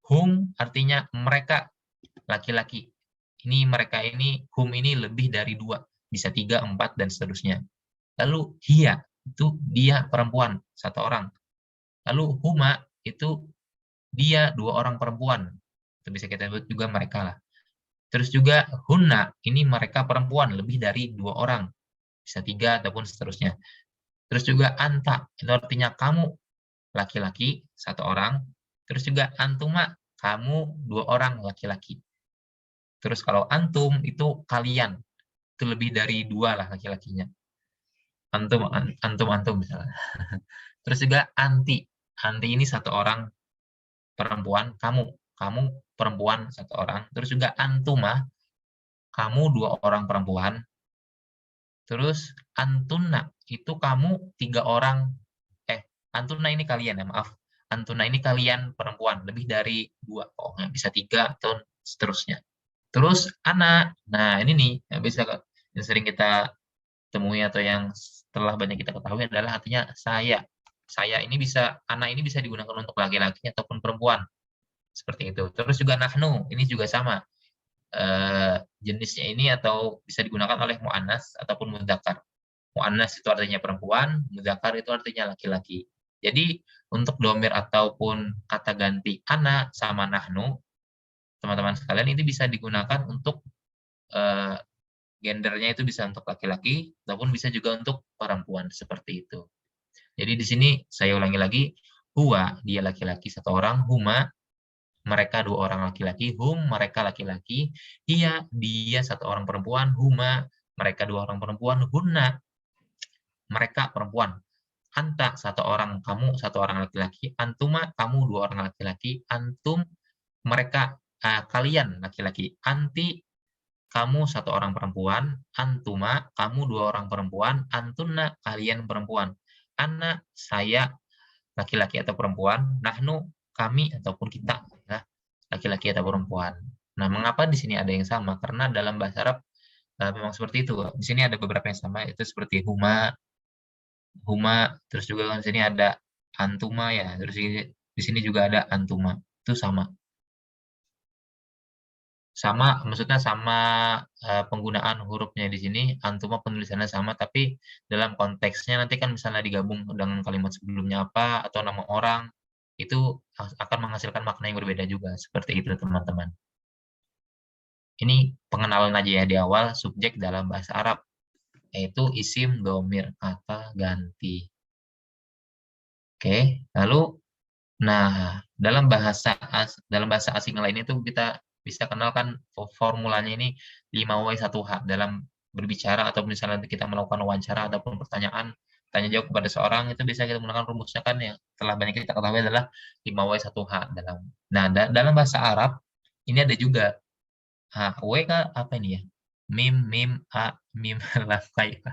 Hum artinya mereka laki-laki. Ini mereka ini, hum ini lebih dari dua. Bisa tiga, empat, dan seterusnya. Lalu hiya, itu dia perempuan, satu orang. Lalu huma, itu dia dua orang perempuan. Itu bisa kita sebut juga mereka lah. Terus juga hunna, ini mereka perempuan, lebih dari dua orang. Bisa tiga ataupun seterusnya. Terus juga anta, itu artinya kamu, laki-laki, satu orang. Terus juga antuma, kamu dua orang laki-laki. Terus kalau antum, itu kalian. Itu lebih dari dua lah laki-lakinya. Antum, antum misalnya. Terus juga anti. Anti ini satu orang perempuan, kamu perempuan satu orang. Terus juga antuma, kamu dua orang perempuan. Terus antuna, itu kamu tiga orang. Antuna ini kalian ya, maaf. Antuna ini kalian perempuan, lebih dari dua. Pokoknya bisa tiga atau seterusnya. Terus anak, nah ini nih yang bisa yang sering kita temui atau yang setelah banyak kita ketahui adalah artinya saya. Saya ini bisa, anak ini bisa digunakan untuk laki-laki ataupun perempuan. Seperti itu. Terus juga nahnu, ini juga sama. Jenisnya ini atau bisa digunakan oleh mu'annas ataupun mudzakkar. Mu'annas itu artinya perempuan, mudzakkar itu artinya laki-laki. Jadi untuk domir ataupun kata ganti anak sama nahnu, teman-teman sekalian ini bisa digunakan untuk gendernya itu bisa untuk laki-laki ataupun bisa juga untuk perempuan seperti itu. Jadi di sini saya ulangi lagi, huwa dia laki-laki satu orang, huma mereka dua orang laki-laki, hum mereka laki-laki, hiya dia satu orang perempuan, huma mereka dua orang perempuan, hunna mereka perempuan. Anta satu orang, kamu satu orang laki-laki, antuma kamu dua orang laki-laki, antum mereka kalian laki-laki, anti kamu satu orang perempuan, antuma kamu dua orang perempuan, antunna kalian perempuan, ana saya laki-laki atau perempuan, nahnu kami ataupun kita ya, laki-laki atau perempuan. Nah, mengapa di sini ada yang sama? Karena dalam bahasa Arab memang seperti itu. Di sini ada beberapa yang sama, itu seperti huma, terus juga kan di sini ada antuma ya, terus di sini juga ada antuma. Itu sama. Sama, maksudnya sama penggunaan hurufnya di sini, antuma penulisannya sama, tapi dalam konteksnya nanti kan misalnya digabung dengan kalimat sebelumnya apa, atau nama orang, itu akan menghasilkan makna yang berbeda juga. Seperti itu, teman-teman. Ini pengenalan aja ya di awal, subjek dalam bahasa Arab, yaitu isim, domir, kata ganti. Oke, lalu nah, dalam bahasa asing lain itu kita bisa kenalkan formulanya ini 5W1H dalam berbicara atau misalnya kita melakukan wawancara ataupun pertanyaan tanya jawab kepada seorang itu bisa kita menggunakan rumusnya kan yang telah banyak kita ketahui adalah 5W1H dalam. Nah, dalam bahasa Arab ini ada juga W kan apa ini ya? Mim, mim, A, mim, lam, kayak.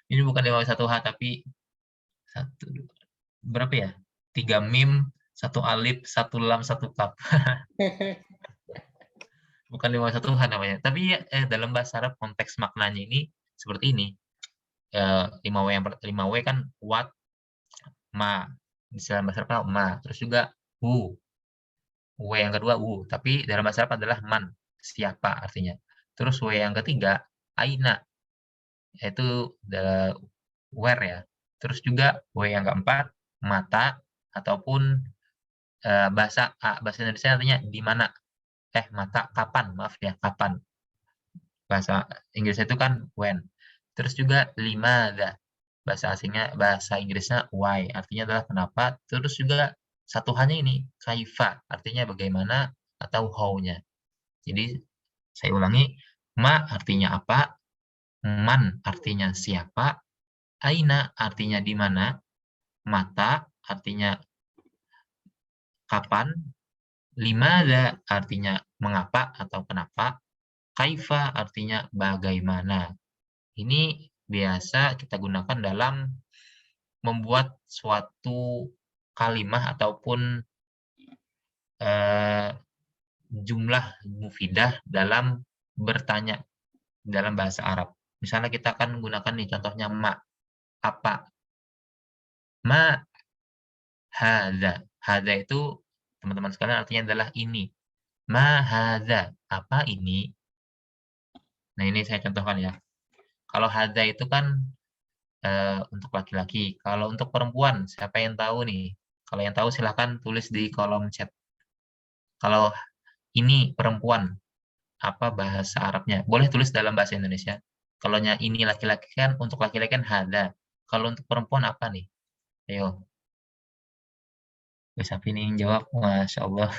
Ini bukan 5W1H tapi satu, berapa ya? 3 mim, satu alif, satu lam, satu kaf. Bukan 5W1H namanya. Tapi dalam bahasa Arab konteks maknanya ini seperti ini. 5W yang 5W kan what, ma. Di dalam bahasa Arab ma. Terus juga who. W yang kedua who. Tapi dalam bahasa Arab adalah man. Siapa artinya. Terus W yang ketiga aina. Yaitu where ya. Terus juga W yang keempat mata ataupun bahasa Indonesia artinya di mana. Mata kapan, maaf ya, kapan. Bahasa Inggris itu kan when. Terus juga limada. Bahasa Inggrisnya why, artinya adalah kenapa. Terus juga satu hanya ini kaifa, artinya bagaimana atau how-nya. Jadi saya ulangi, ma artinya apa, man artinya siapa, aina artinya di mana, mata artinya kapan, limada artinya mengapa atau kenapa, kaifa artinya bagaimana. Ini biasa kita gunakan dalam membuat suatu kalimah ataupun eh, jumlah mufidah dalam bertanya dalam bahasa Arab. Misalnya kita akan menggunakan nih contohnya ma, apa? Ma hadza. Hadza itu teman-teman sekalian artinya adalah ini. Ma hadza. Apa ini? Nah, ini saya contohkan ya. Kalau hadza itu kan untuk laki-laki. Kalau untuk perempuan, siapa yang tahu nih? Kalau yang tahu silahkan tulis di kolom chat. Kalau ini perempuan, apa bahasa Arabnya? Boleh tulis dalam bahasa Indonesia. Kalau ini laki-laki kan, untuk laki-laki kan hada. Kalau untuk perempuan apa nih? Ayo, bisa pilih yang jawab. Masya Allah.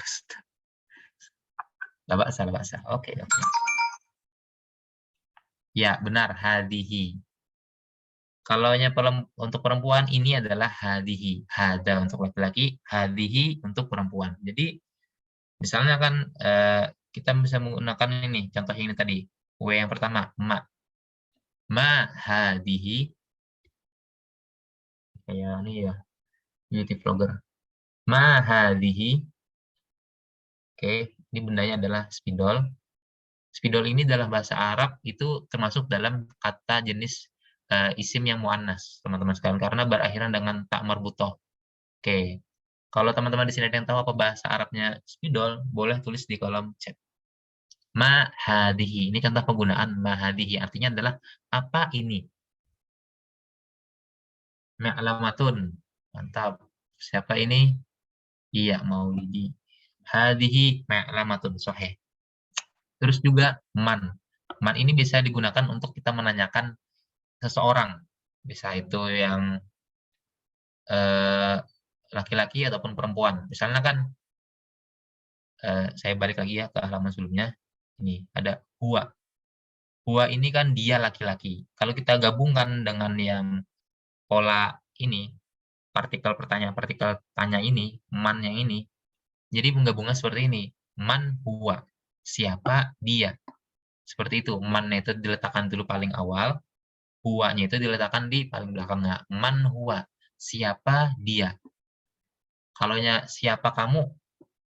Lah baksa, lah baksa. Oke, oke. Ya, benar. Hadihi. Kalau untuk perempuan, ini adalah hadihi. Hada untuk laki-laki, hadihi untuk perempuan. Jadi, misalnya kan kita bisa menggunakan ini, contoh ini tadi. W yang pertama, ma. Ma hadihi. Kayak ini ya, beauty vlogger. Ma hadihi. Oke, ini bendanya adalah spidol. Spidol ini dalam bahasa Arab itu termasuk dalam kata jenis isim yang muannas, teman-teman sekalian, karena berakhiran dengan tak marbutoh. Oke, kalau teman-teman di sini ada yang tahu apa bahasa Arabnya spidol, boleh tulis di kolom chat. Ma hadihi, ini contoh penggunaan ma hadihi, artinya adalah apa ini? Ma'lamatun, mantap. Siapa ini? Iya, Maulidi. Hadihi ma'lamatun, sahih. Terus juga man. Man ini bisa digunakan untuk kita menanyakan seseorang. Bisa itu yang laki-laki ataupun perempuan. Misalnya kan, saya balik lagi ya ke halaman sebelumnya. Ini ada huwa. Huwa ini kan dia laki-laki. Kalau kita gabungkan dengan yang pola ini, partikel tanya ini, man yang ini, jadi penggabungan seperti ini. Man huwa. Siapa dia? Seperti itu. Man itu diletakkan dulu paling awal, huwa-nya itu diletakkan di paling belakangnya. Man huwa. Siapa dia? Kalau siapa kamu?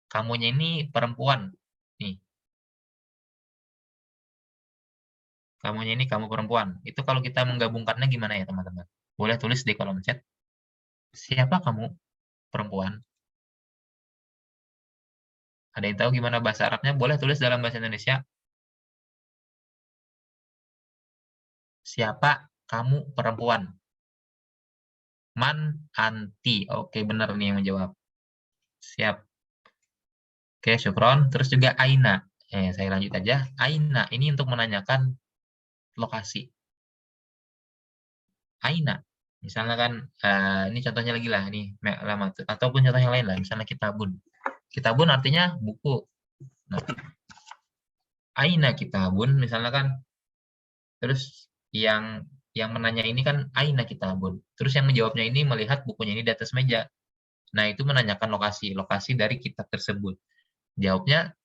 Kamunya ini perempuan. Nih. Kamunya ini kamu perempuan. Itu kalau kita menggabungkannya gimana ya, teman-teman? Boleh tulis di kolom chat. Siapa kamu? Perempuan. Ada yang tahu gimana bahasa Arabnya? Boleh tulis dalam bahasa Indonesia. Siapa kamu perempuan? Man anti. Oke, benar nih yang menjawab. Siap. Oke, syukron. Terus juga aina. Saya lanjut aja. Aina ini untuk menanyakan lokasi. Aina. Misalnya kan, ini contohnya lagi lah, ini ataupun contoh yang lain lah, misalnya kitabun. Kitabun artinya buku. Nah, aina kitabun, misalnya kan, terus yang menanya ini kan aina kitabun. Terus yang menjawabnya ini melihat bukunya ini di atas meja. Nah, itu menanyakan lokasi dari kitab tersebut. Jawabnya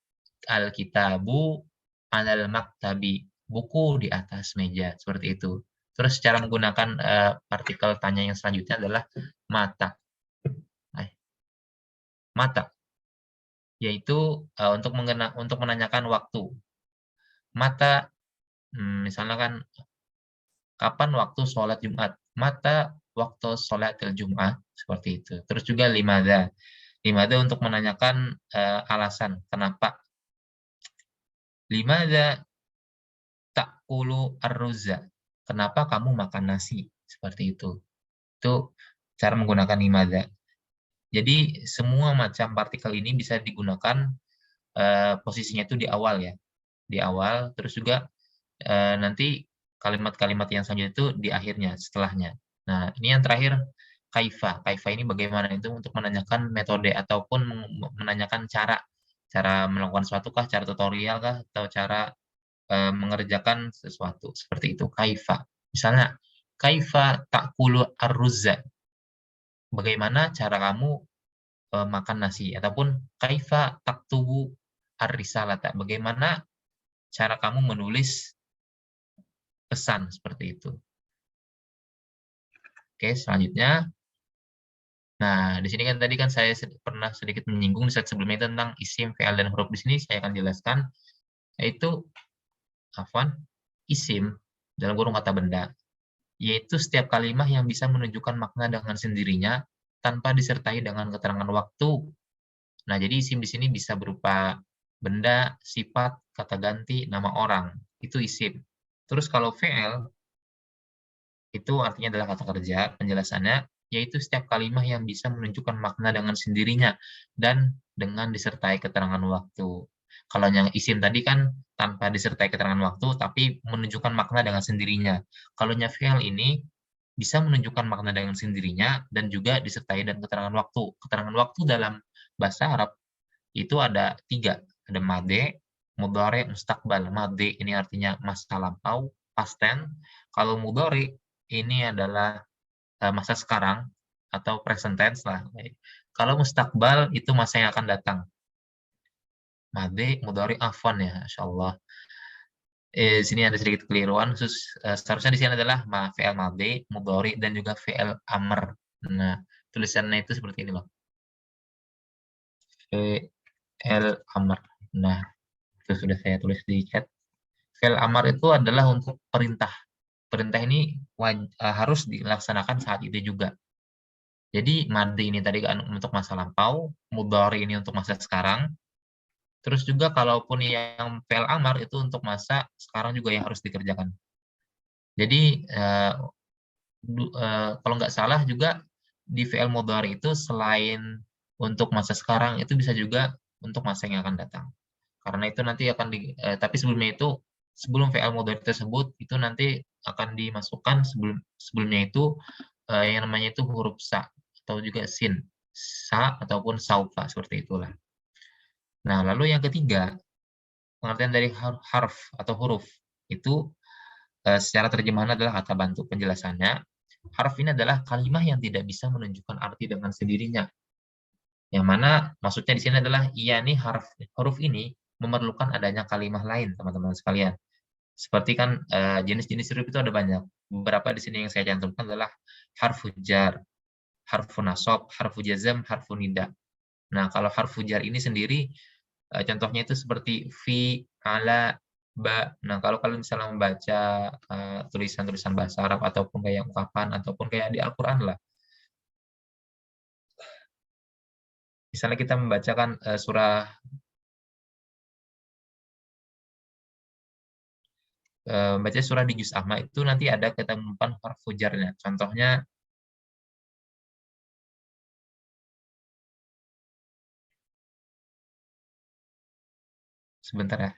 al-kitabu alal maktabi, buku di atas meja, seperti itu. Terus cara menggunakan partikel tanya yang selanjutnya adalah mata. Mata, yaitu untuk menanyakan waktu. Mata, misalnya kan, kapan waktu sholat Jumat? Mata waktu sholat Jumat, seperti itu. Terus juga limada. Limada untuk menanyakan alasan, kenapa. Limada ta'kulu ar-ruzza. Kenapa kamu makan nasi? Seperti itu. Itu cara menggunakan limada. Jadi semua macam partikel ini bisa digunakan posisinya itu di awal ya. Di awal, terus juga nanti kalimat-kalimat yang selanjutnya itu di akhirnya, setelahnya. Nah, ini yang terakhir, kaifa. Kaifa ini bagaimana itu untuk menanyakan metode ataupun menanyakan cara melakukan sesuatu kah, cara tutorial kah, atau cara mengerjakan sesuatu. Seperti itu, kaifa. Misalnya, kaifa ta'kulu ar-ruzza. Bagaimana cara kamu makan nasi, ataupun kaifa taktubu ar-risalata, bagaimana cara kamu menulis pesan, seperti itu. Oke, selanjutnya. Nah, di sini kan tadi kan saya pernah sedikit menyinggung di slide sebelumnya tentang isim, fi'il, dan huruf. Di sini saya akan jelaskan, yaitu isim dalam kurung kata benda, yaitu setiap kalimat yang bisa menunjukkan makna dengan sendirinya tanpa disertai dengan keterangan waktu. Nah, jadi isim di sini bisa berupa benda, sifat, kata ganti, nama orang. Itu isim. Terus kalau fi'il, itu artinya adalah kata kerja, penjelasannya, yaitu setiap kalimat yang bisa menunjukkan makna dengan sendirinya dan dengan disertai keterangan waktu. Kalau yang isim tadi kan tanpa disertai keterangan waktu, tapi menunjukkan makna dengan sendirinya. Kalau yang fi'il ini bisa menunjukkan makna dengan sendirinya dan juga disertai dengan keterangan waktu. Keterangan waktu dalam bahasa Arab itu ada 3. Ada made, mudhari, mustaqbal. Made ini artinya masa lampau, past tense. Kalau mudhari ini adalah masa sekarang atau present tense lah. Kalau mustaqbal itu masa yang akan datang. Made, mudhari, afwan ya, insyaallah. Di sini ada sedikit keliruan. Seharusnya di sini adalah fi'il made, mudhari, dan juga fi'il amr. Nah, tulisannya itu seperti ini, Bang. Fi'il amr. Nah, itu sudah saya tulis di chat. Fi'il amr itu adalah untuk perintah. Perintah ini harus dilaksanakan saat itu juga. Jadi made ini tadi kan untuk masa lampau, mudhari ini untuk masa sekarang. Terus juga kalaupun yang fi'il amr itu untuk masa sekarang juga yang harus dikerjakan. Jadi kalau nggak salah juga di fi'il mudhari itu selain untuk masa sekarang itu bisa juga untuk masa yang akan datang. Karena itu nanti akan tapi sebelumnya itu sebelum fi'il mudhari tersebut itu nanti akan dimasukkan sebelumnya itu yang namanya itu huruf sa atau juga sin, sa ataupun saufa, seperti itulah. Nah, lalu yang ketiga, pengertian dari harf atau huruf itu secara terjemahan adalah kata bantu. Penjelasannya, harf ini adalah kalimat yang tidak bisa menunjukkan arti dengan sendirinya. Yang mana maksudnya di sini adalah nih huruf ini memerlukan adanya kalimat lain, teman-teman sekalian. Seperti kan jenis-jenis huruf itu ada banyak. Beberapa di sini yang saya cantumkan adalah harfu jar, harfu nasab, harfu jazm, harfu nida. Nah, kalau harfu jar ini sendiri contohnya itu seperti fi, ala, ba. Nah, kalau kalian misalnya membaca tulisan-tulisan bahasa Arab ataupun kayak ungkapan ataupun kayak di Al-Qur'an lah. Misalnya kita membacakan baca surah di juz amma itu nanti ada ketemuan harfu jarnya. Contohnya sebentar ya.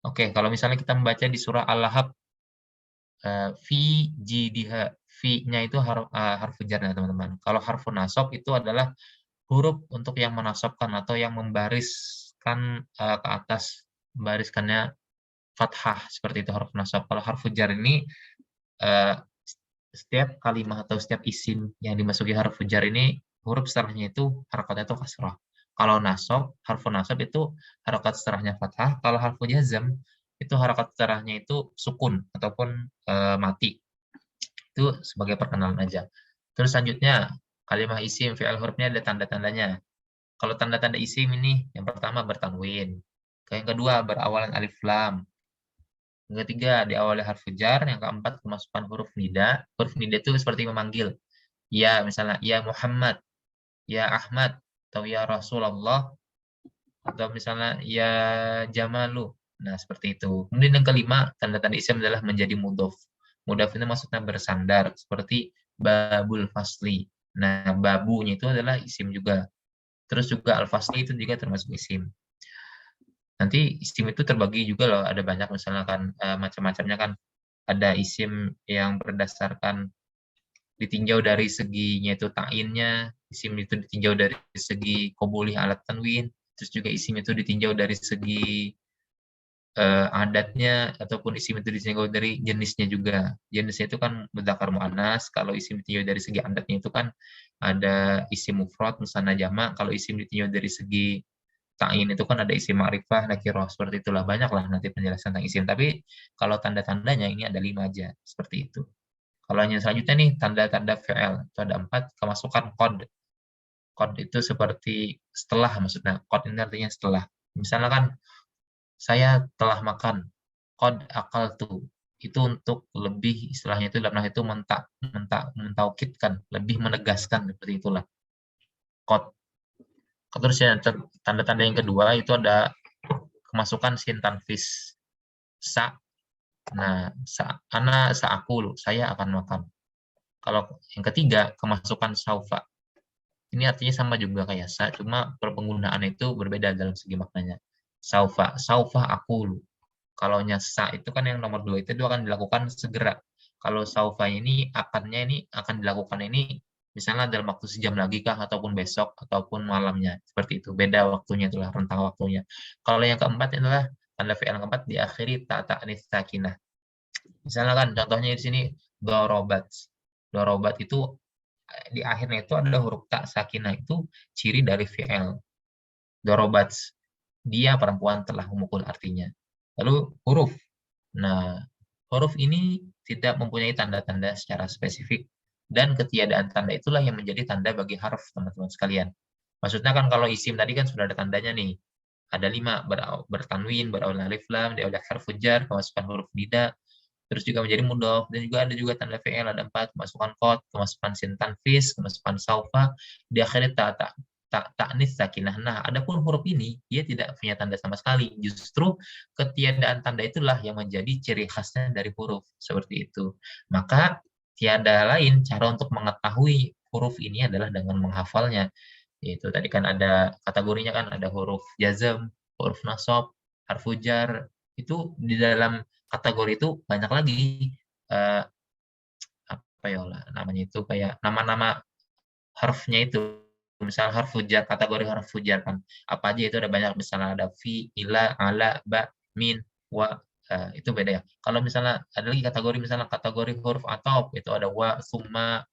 Oke, kalau misalnya kita membaca di surah Al-Lahab, fi jidiha, fi-nya itu harfu jarnya, teman-teman. Kalau harfu nasab itu adalah huruf untuk yang menasabkan atau yang membariskan ke atas, membariskannya fathah, seperti itu huruf nasab. Kalau harfu jar ini setiap kalimat atau setiap isim yang dimasuki harfu jar ini huruf setelahnya itu harokatnya itu kasrah. Kalau nasab, harfu nasab itu harokat setelahnya fathah. Kalau harfu jazm itu harokat setelahnya itu sukun ataupun mati. Itu sebagai perkenalan aja. Terus selanjutnya kalimat isim fi'il hurufnya ada tanda-tandanya. Kalau tanda-tanda isim ini yang pertama bertanwin. Yang kedua berawalan alif lam. Yang ketiga diawali harfu jar. Yang keempat kemasukan huruf nida. Huruf nida itu seperti memanggil. Ya, misalnya ya Muhammad, ya Ahmad, atau ya Rasulullah, atau misalnya ya Jamalu. Nah, seperti itu. Kemudian yang kelima, tanda-tanda isim adalah menjadi mudhof. Mudhof itu maksudnya bersandar, seperti babul fasli. Nah, babunya itu adalah isim juga. Terus juga al-fasli itu juga termasuk isim. Nanti isim itu terbagi juga loh, ada banyak misalkan macam-macamnya kan. Ada isim yang berdasarkan ditinjau dari seginya itu ta'innya, isim itu ditinjau dari segi qabulih alat tanwin, terus juga isim itu ditinjau dari segi adatnya, ataupun isim itu ditinjau dari jenisnya juga. Jenisnya itu kan mudzakkar muannas, kalau isim ditinjau dari segi adatnya itu kan ada isim mufrad, musanna jamak, kalau isim ditinjau dari segi ta'yin itu kan ada isim ma'rifah, nakirah, seperti itulah. Banyak lah nanti penjelasan tentang isim, tapi kalau tanda-tandanya ini ada 5 aja, seperti itu. Kalau yang selanjutnya nih, tanda-tanda fi'il, itu ada 4, kemasukan qad. Qad itu seperti setelah, maksudnya. Qad ini artinya setelah. Misalnya kan, saya telah makan, qad akaltu. Itu untuk lebih, istilahnya itu dalam itu mentaukidkan, lebih menegaskan, seperti itulah. Qad. Terus ya, tanda-tanda yang kedua itu ada kemasukan sin tanfis. Sa. Nah, sa'akulu, saya akan makan. Kalau yang ketiga, kemasukan saufa. Ini artinya sama juga kayak sa, cuma perpenggunaan itu berbeda dalam segi maknanya. Saufa akulu. Kalau sa itu kan yang nomor 2 itu akan dilakukan segera. Kalau saufa ini akannya ini akan dilakukan ini misalnya dalam waktu sejam lagi kah, ataupun besok, ataupun malamnya. Seperti itu. Beda waktunya, itulah rentang waktunya. Kalau yang keempat adalah tanda fi'il yang keempat diakhiri ta'anis sakinah. Misalnya kan contohnya di sini dorobat. Dorobat itu di akhirnya itu ada huruf ta sakinah, itu ciri dari fi'il. Dorobat, dia perempuan telah memukul, artinya. Lalu huruf. Nah, huruf ini tidak mempunyai tanda-tanda secara spesifik, dan ketiadaan tanda itulah yang menjadi tanda bagi harf, teman-teman sekalian. Maksudnya kan kalau isim tadi kan sudah ada tandanya nih. Ada 5, bertanwin, berawal alif lam, diawali harf jar, kemasukan huruf nida, terus juga menjadi mudhof, dan juga ada juga tanda fi'il, ada 4, kemasukan qad, kemasukan sin tanfis, kemasukan saufa, di akhirnya ta'nis sakinah. Nah, adapun huruf ini dia tidak punya tanda sama sekali. Justru ketiadaan tanda itulah yang menjadi ciri khasnya dari huruf, seperti itu. Maka tiada lain cara untuk mengetahui huruf ini adalah dengan menghafalnya. Yaitu tadi kan ada kategorinya, kan ada huruf jazm, huruf nasab, harfu jar. Itu di dalam kategori itu banyak lagi, apa ya namanya itu, kayak nama-nama harfnya itu. Misal harfu jar, kategori harfu jar kan apa aja, itu ada banyak. Misalnya ada fi, ila, ala, ba, min, wa, itu beda ya. Kalau misalnya ada lagi kategori, misalnya kategori huruf atop, itu ada wa, summa,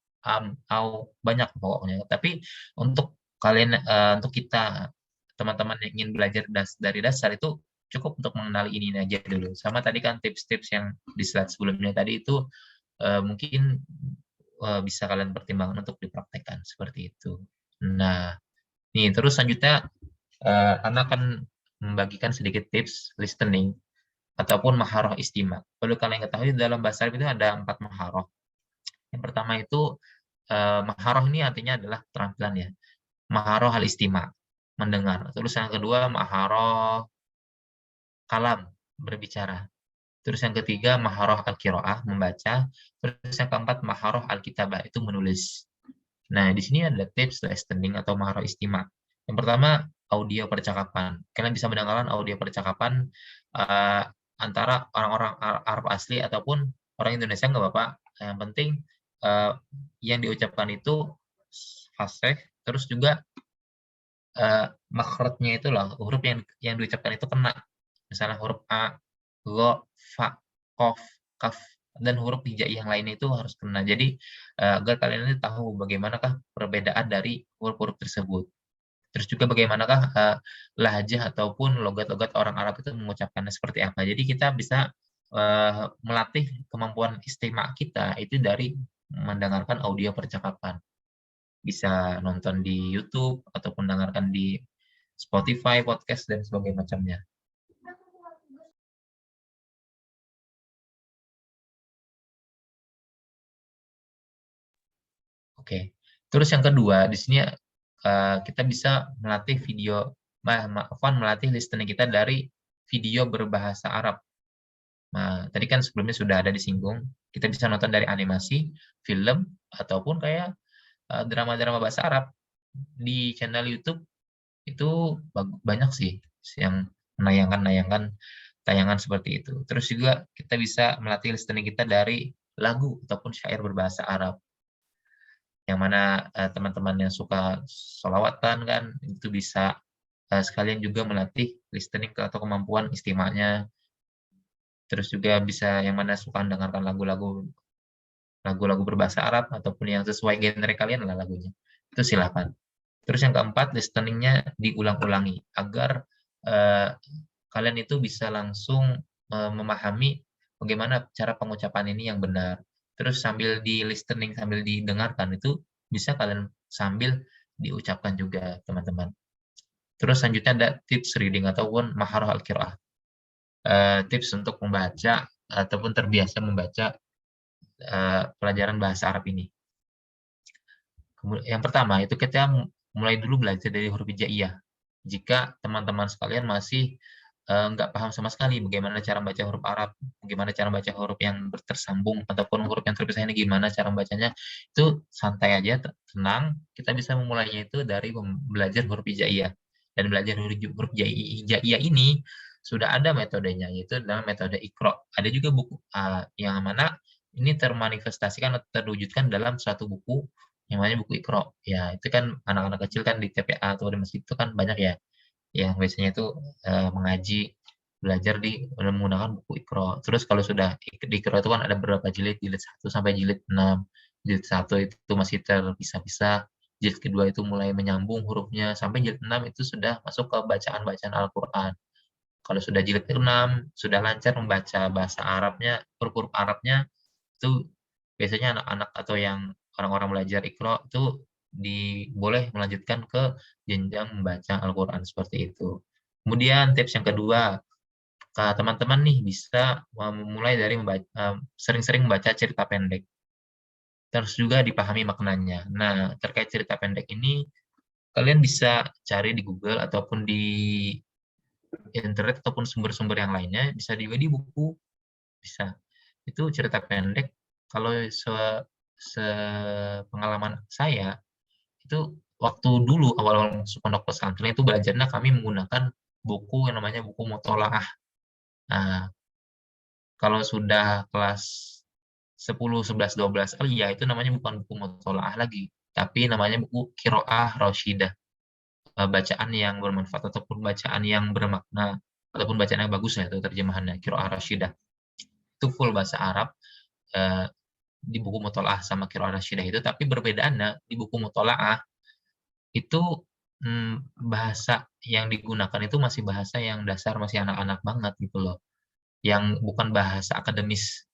au, banyak pokoknya. Tapi untuk kalian, untuk kita teman-teman yang ingin belajar dari dasar, itu cukup untuk mengenali ini aja dulu. Sama tadi kan tips-tips yang di slide sebelumnya tadi itu, mungkin bisa kalian pertimbangkan untuk dipraktekkan, seperti itu. Nah, nih terus selanjutnya, Anda akan membagikan sedikit tips listening ataupun maharoh istima. Perlu kalian ketahui dalam bahasa Arab itu ada 4 maharoh. Yang pertama itu, maharoh ini artinya adalah keterampilan ya. Maharoh al istima, mendengar. Terus yang kedua maharoh kalam, berbicara. Terus yang ketiga maharoh al-qiraah, membaca. Terus yang keempat maharoh al-kitabah, itu menulis. Nah, di sini ada tips listening atau maharoh istima. Yang pertama, audio percakapan. Kalian bisa mendengarkan audio percakapan antara orang-orang Arab asli ataupun orang Indonesia, nggak apa-apa. Yang penting yang diucapkan itu fasih, terus juga makhrajnya itulah, huruf yang diucapkan itu kena. Misalnya huruf a, go, fa, kof, kaf, dan huruf hijaiyah yang lainnya itu harus kena. Jadi agar kalian ini tahu bagaimanakah perbedaan dari huruf-huruf tersebut. Terus juga bagaimanakah lahjah ataupun logat-logat orang Arab itu mengucapkannya seperti apa. Jadi kita bisa melatih kemampuan istimak kita itu dari mendengarkan audio percakapan. Bisa nonton di YouTube ataupun dengarkan di Spotify, podcast, dan sebagainya macamnya. Oke. Terus yang kedua, di sini kita bisa melatih melatih listening kita dari video berbahasa Arab. Nah, tadi kan sebelumnya sudah ada disinggung, kita bisa nonton dari animasi, film, ataupun kayak drama-drama bahasa Arab di channel YouTube. Itu banyak sih yang menayangkan tayangan seperti itu. Terus juga kita bisa melatih listening kita dari lagu ataupun syair berbahasa Arab. yang mana teman-teman yang suka sholawatan kan itu bisa sekalian juga melatih listening atau kemampuan istimanya. Terus juga bisa yang mana suka mendengarkan lagu-lagu berbahasa Arab ataupun yang sesuai genre kalian lah lagunya. Itu silakan. Terus yang keempat, listeningnya diulang-ulangi agar eh, kalian itu bisa langsung memahami bagaimana cara pengucapan ini yang benar. Terus sambil di listening, sambil didengarkan itu bisa kalian sambil diucapkan juga, teman-teman. Terus selanjutnya ada tips reading ataupun maharah al-qiraah. Tips untuk membaca ataupun terbiasa membaca pelajaran bahasa Arab ini. Yang pertama itu kita mulai dulu belajar dari huruf hijaiyah. Jika teman-teman sekalian masih nggak paham sama sekali bagaimana cara membaca huruf Arab, bagaimana cara membaca huruf yang tersambung ataupun huruf yang terpisah ini gimana cara membacanya, itu santai aja, tenang. Kita bisa memulainya itu dari belajar huruf hijaiyah. Dan belajar huruf hijaiyah ini sudah ada metodenya, yaitu dalam metode Iqra. Ada juga buku yang mana ini termanifestasikan atau terwujudkan dalam suatu buku yang namanya buku Iqra. Ya, itu kan anak-anak kecil kan di TPA atau di masjid itu kan banyak ya, yang biasanya itu mengaji, belajar menggunakan buku Iqra. Terus kalau sudah di Iqra itu kan ada beberapa jilid, jilid 1 sampai jilid 6. Jilid 1 itu masih terpisah-pisah, jilid kedua itu mulai menyambung hurufnya, sampai jilid 6 itu sudah masuk ke bacaan-bacaan Al-Quran. Kalau sudah jilid ke-6, sudah lancar membaca bahasa Arabnya, huruf-huruf Arabnya, itu biasanya anak-anak atau yang orang-orang belajar Iqra itu boleh melanjutkan ke jenjang membaca Al-Quran seperti itu. Kemudian tips yang kedua, teman-teman nih bisa memulai dari sering-sering membaca cerita pendek. Terus juga dipahami maknanya. Nah, terkait cerita pendek ini, kalian bisa cari di Google ataupun di internet ataupun sumber-sumber yang lainnya, bisa juga di buku, bisa. Itu cerita pendek, kalau sepengalaman saya, itu waktu dulu awal-awal masuk pondok pesantren itu belajarnya kami menggunakan buku yang namanya buku mutolaah. Nah, kalau sudah kelas 10, 11, 12 ya itu namanya bukan buku mutolaah lagi, tapi namanya buku Qiraah Rasyidah, bacaan yang bermanfaat ataupun bacaan yang bermakna ataupun bacaan yang bagus ya itu terjemahannya Qiraah Rasyidah. Itu full bahasa Arab di buku mutolaah sama Qiraah Rasyidah itu, tapi perbedaannya di buku mutolaah itu bahasa yang digunakan itu masih bahasa yang dasar, masih anak-anak banget gitu loh. Yang bukan bahasa akademis,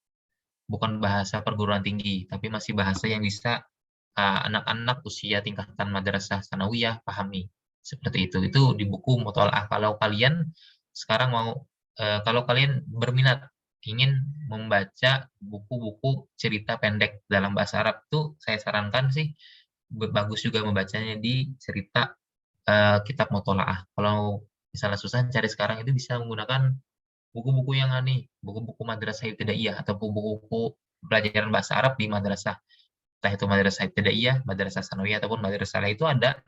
bukan bahasa perguruan tinggi, tapi masih bahasa yang bisa anak-anak usia tingkatan madrasah sanawiyah pahami. Seperti itu. Itu di buku mutolaah. Kalau kalian sekarang kalau kalian berminat ingin membaca buku-buku cerita pendek dalam bahasa Arab tuh saya sarankan sih bagus juga membacanya di cerita kitab mutolaah. Kalau misalnya susah cari sekarang itu bisa menggunakan buku-buku yang buku-buku madrasah ibtidaiyah atau buku-buku pelajaran bahasa Arab di madrasah. Entah itu madrasah ibtidaiyah, madrasah sanawiyah ataupun madrasah lain itu ada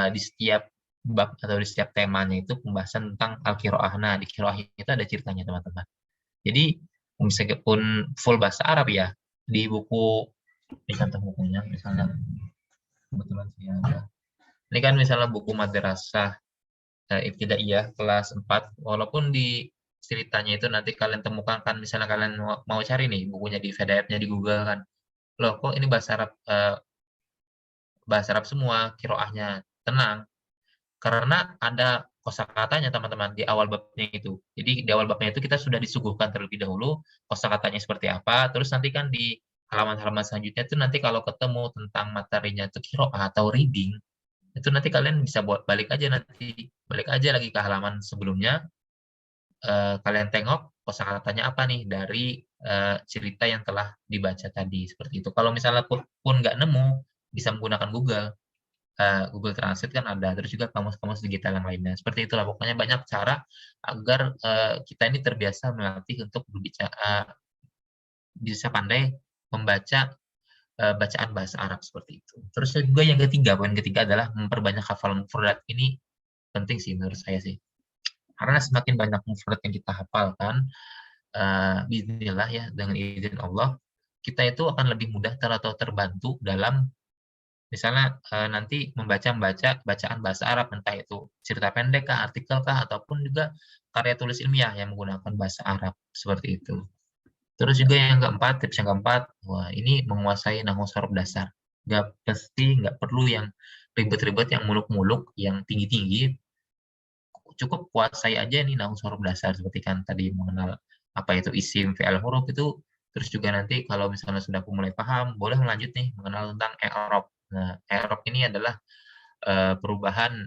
di setiap bab atau di setiap temanya itu pembahasan tentang al-qiraah. Nah, di qiraah itu ada ceritanya, teman-teman. Jadi, meskipun full bahasa Arab ya, di buku ini contoh bukunya misalnya kebetulan saya ada. Ini kan misalnya buku madrasah ibtidaiyah kelas 4, walaupun di ceritanya itu nanti kalian temukan kan misalnya kalian mau cari nih bukunya di PDF-nya di Google kan. Loh, kok ini bahasa Arab semua qiraahnya. Tenang, karena ada kosakatanya teman-teman di awal babnya itu. Jadi di awal babnya itu kita sudah disuguhkan terlebih dahulu kosakatanya seperti apa, terus nanti kan di halaman-halaman selanjutnya itu nanti kalau ketemu tentang materinya itu qiraah atau reading, itu nanti kalian bisa balik aja lagi ke halaman sebelumnya, kalian tengok kosakatanya apa nih dari cerita yang telah dibaca tadi seperti itu. Kalau misalnya pun nggak nemu, bisa menggunakan Google Translate kan ada, terus juga kamus-kamus digital yang lainnya. Seperti itulah pokoknya banyak cara agar kita ini terbiasa melatih untuk berbicara, bisa pandai membaca bacaan bahasa Arab seperti itu. Terus juga yang ketiga, poin ketiga adalah memperbanyak hafalan mufradat. Ini penting sih menurut saya sih. Karena semakin banyak mufrad yang kita hafalkan, bismillah ya, dengan izin Allah, kita itu akan lebih mudah atau terbantu dalam Misalnya nanti membaca bacaan bahasa Arab, entah itu cerita pendek kah, artikel kah, ataupun juga karya tulis ilmiah yang menggunakan bahasa Arab seperti itu. Terus juga yang keempat, tips yang keempat, wah ini menguasai nahwu sorof dasar. Nggak perlu yang ribet-ribet, yang muluk-muluk, yang tinggi-tinggi. Cukup kuasai aja nih nahwu sorof dasar seperti kan tadi mengenal apa itu isim, fi'il, huruf itu. Terus juga nanti kalau misalnya sudah mulai paham, boleh lanjut nih mengenal tentang i'rab. Nah, i'rab ini adalah perubahan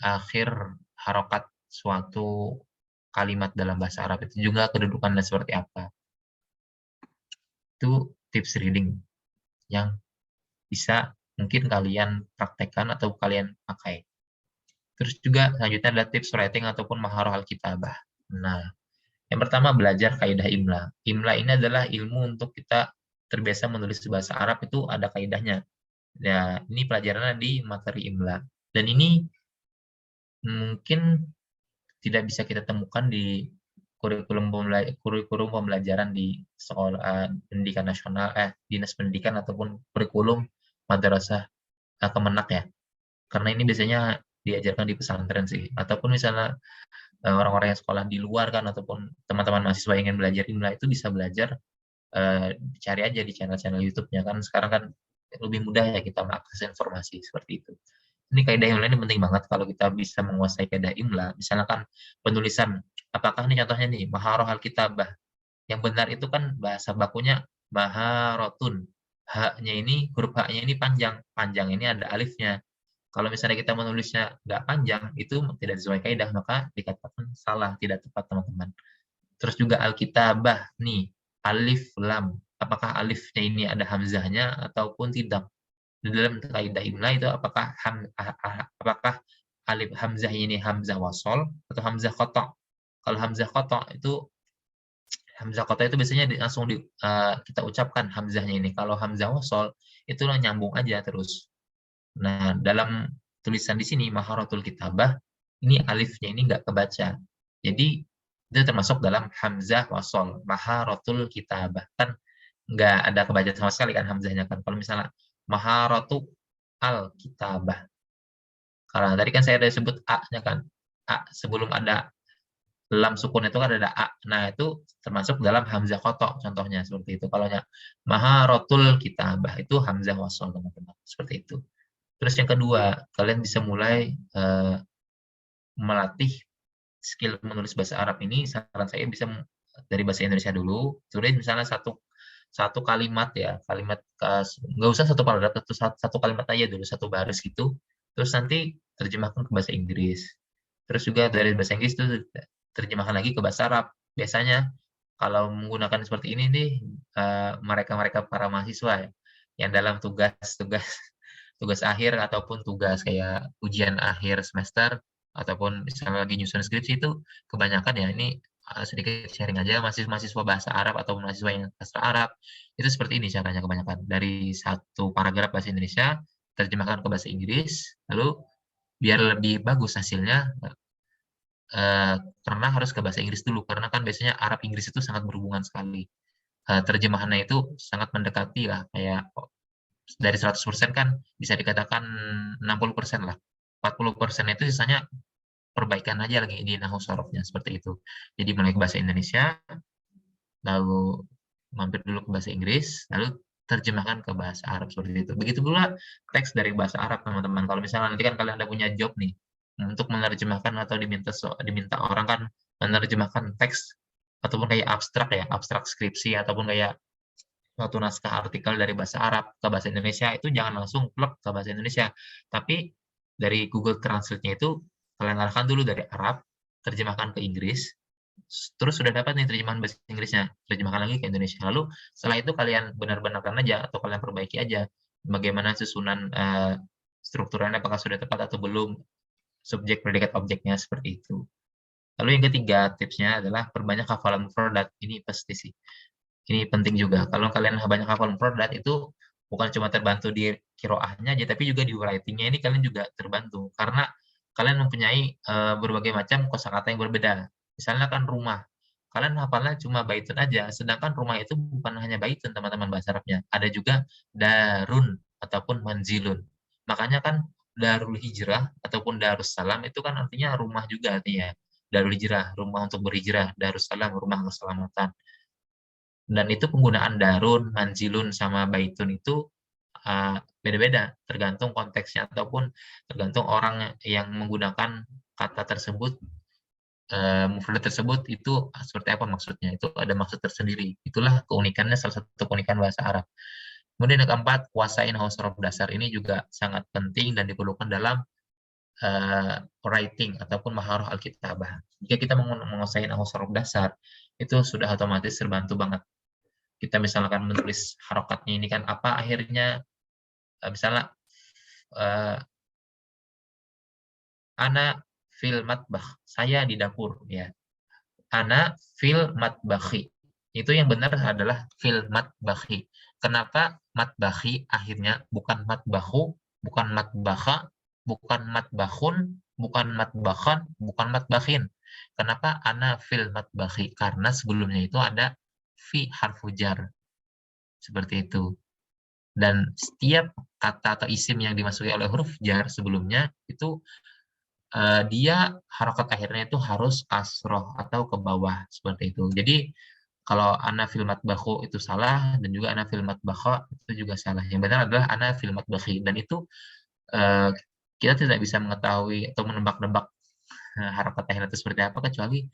akhir harokat suatu kalimat dalam bahasa Arab, itu juga kedudukannya seperti apa. Itu tips reading yang bisa mungkin kalian praktekkan atau kalian pakai. Terus juga selanjutnya ada tips writing ataupun maharah al-kitabah. Nah, yang pertama belajar kaidah imla. Imla ini adalah ilmu untuk kita terbiasa menulis bahasa Arab, itu ada kaidahnya. Ya, ini pelajarannya di materi imla. Dan ini mungkin tidak bisa kita temukan di kurikulum pembelajaran di sekolah pendidikan nasional, dinas pendidikan ataupun kurikulum madrasah Kemenak ya. Karena ini biasanya diajarkan di pesantren sih. Ataupun misalnya orang-orang yang sekolah di luar kan, ataupun teman-teman mahasiswa yang ingin belajar imla itu bisa belajar, cari aja di channel-channel YouTube-nya kan. Sekarang kan lebih mudah ya kita mengakses informasi seperti itu. Ini kaidah imla ini penting banget kalau kita bisa menguasai kaidah imla. Misalkan penulisan, apakah ini contohnya nih maharoh al-kitabah. Yang benar itu kan bahasa bakunya maharotun. H-nya ini, huruf H-nya ini panjang. Panjang ini ada alifnya. Kalau misalnya kita menulisnya nggak panjang, itu tidak sesuai kaidah, maka dikatakan salah, tidak tepat teman-teman. Terus juga alkitabah, nih, alif, lam. Apakah alifnya ini ada hamzahnya ataupun tidak? Di dalam kaidah imla itu apakah alif hamzah ini hamzah wasol atau hamzah qata'? Kalau hamzah qata' itu biasanya langsung kita ucapkan hamzahnya ini. Kalau hamzah wasol itu nyambung aja terus. Nah, dalam tulisan di sini maharatul kitabah, ini alifnya ini nggak kebaca. Jadi itu termasuk dalam hamzah wasol, maharatul kitabah. Kan nggak ada kebaca sama sekali kan hamzahnya kan. Kalau misalnya maharatu al kitabah. Karena tadi kan saya ada sebut a-nya kan. A sebelum ada lam sukun itu kan ada a. Nah, itu termasuk dalam hamzah kotok contohnya seperti itu. Kalau maharatul kitabah itu hamzah wasol teman-teman. Seperti itu. Terus yang kedua, kalian bisa mulai melatih skill menulis bahasa Arab ini. Saran saya bisa dari bahasa Indonesia dulu. Tulis misalnya satu kalimat ya, kalimat nggak usah satu paragraf, satu kalimat aja dulu, satu baris gitu. Terus nanti terjemahkan ke bahasa Inggris. Terus juga dari bahasa Inggris itu terjemahkan lagi ke bahasa Arab. Biasanya kalau menggunakan seperti ini nih, mereka-mereka para mahasiswa ya, yang dalam tugas akhir ataupun tugas kayak ujian akhir semester ataupun misalnya lagi nyusun skripsi itu kebanyakan ya ini sedikit sharing aja mahasiswa bahasa Arab atau mahasiswa yang sastra Arab itu seperti ini caranya kebanyakan dari satu paragraf bahasa Indonesia terjemahkan ke bahasa Inggris lalu biar lebih bagus hasilnya karena harus ke bahasa Inggris dulu karena kan biasanya Arab Inggris itu sangat berhubungan sekali terjemahannya itu sangat mendekati lah kayak dari 100% kan bisa dikatakan 60% lah. 40% itu sisanya perbaikan aja lagi di nahwu sorofnya seperti itu. Jadi mulai ke bahasa Indonesia, lalu mampir dulu ke bahasa Inggris, lalu terjemahkan ke bahasa Arab seperti itu. Begitu pula teks dari bahasa Arab teman-teman. Kalau misalnya nanti kan kalian ada punya job nih untuk menerjemahkan atau diminta orang kan menerjemahkan teks ataupun kayak abstrak ya, abstrak skripsi ataupun kayak suatu naskah artikel dari bahasa Arab ke bahasa Indonesia itu jangan langsung plek ke bahasa Indonesia, tapi dari Google Translate-nya itu kalian arahkan dulu dari Arab, terjemahkan ke Inggris, terus sudah dapat nih terjemahan bahasa Inggrisnya, terjemahkan lagi ke Indonesia. Lalu setelah itu kalian benar-benarkan aja atau kalian perbaiki aja bagaimana susunan strukturnya apakah sudah tepat atau belum, subjek, predikat, objeknya seperti itu. Lalu yang ketiga tipsnya adalah perbanyak hafalan mufradat. Ini pasti sih. Ini penting juga. Kalau kalian banyak hafal mufradat itu bukan cuma terbantu di kiroahnya aja, tapi juga di writing-nya ini kalian juga terbantu. Karena kalian mempunyai berbagai macam kosakata yang berbeda. Misalnya kan rumah. Kalian hafalnya cuma baitun aja, sedangkan rumah itu bukan hanya baitun teman-teman bahasa Arabnya. Ada juga darun ataupun manzilun. Makanya kan Darul Hijrah ataupun Darussalam itu kan artinya rumah juga artinya. Darul Hijrah, rumah untuk berhijrah. Darussalam, rumah keselamatan. Dan itu penggunaan darun, manzilun, sama baitun itu beda-beda, tergantung konteksnya ataupun tergantung orang yang menggunakan kata tersebut, mufrad tersebut itu seperti apa maksudnya. Itu ada maksud tersendiri. Itulah keunikannya, salah satu keunikan bahasa Arab. Kemudian yang keempat, kuasain haus huruf dasar. Ini juga sangat penting dan diperlukan dalam writing ataupun maharah alkitabah. Jika kita menguasai haus huruf dasar, itu sudah otomatis terbantu banget. Kita misalkan menulis harokatnya ini kan apa akhirnya, misalnya ana fil matbakh, saya di dapur ya. Ana fil matbakhi. Itu yang benar adalah fil matbakhi. Kenapa matbakhi akhirnya bukan matbakhu, bukan matbakha, bukan matbakhun, bukan matbakhan, bukan matbakhin. Kenapa ana fil matbakhi? Karena sebelumnya itu ada fi harfu jar. Seperti itu. Dan setiap kata atau isim yang dimasuki oleh huruf jar sebelumnya itu dia harokat akhirnya itu harus kasroh atau ke bawah seperti itu. Jadi kalau ana fil matbakhu itu salah dan juga ana fil matbakha itu juga salah. Yang benar adalah ana fil matbakhi dan itu uh, kita tidak bisa mengetahui atau menebak-nebak harokat akhirnya itu seperti apa kecuali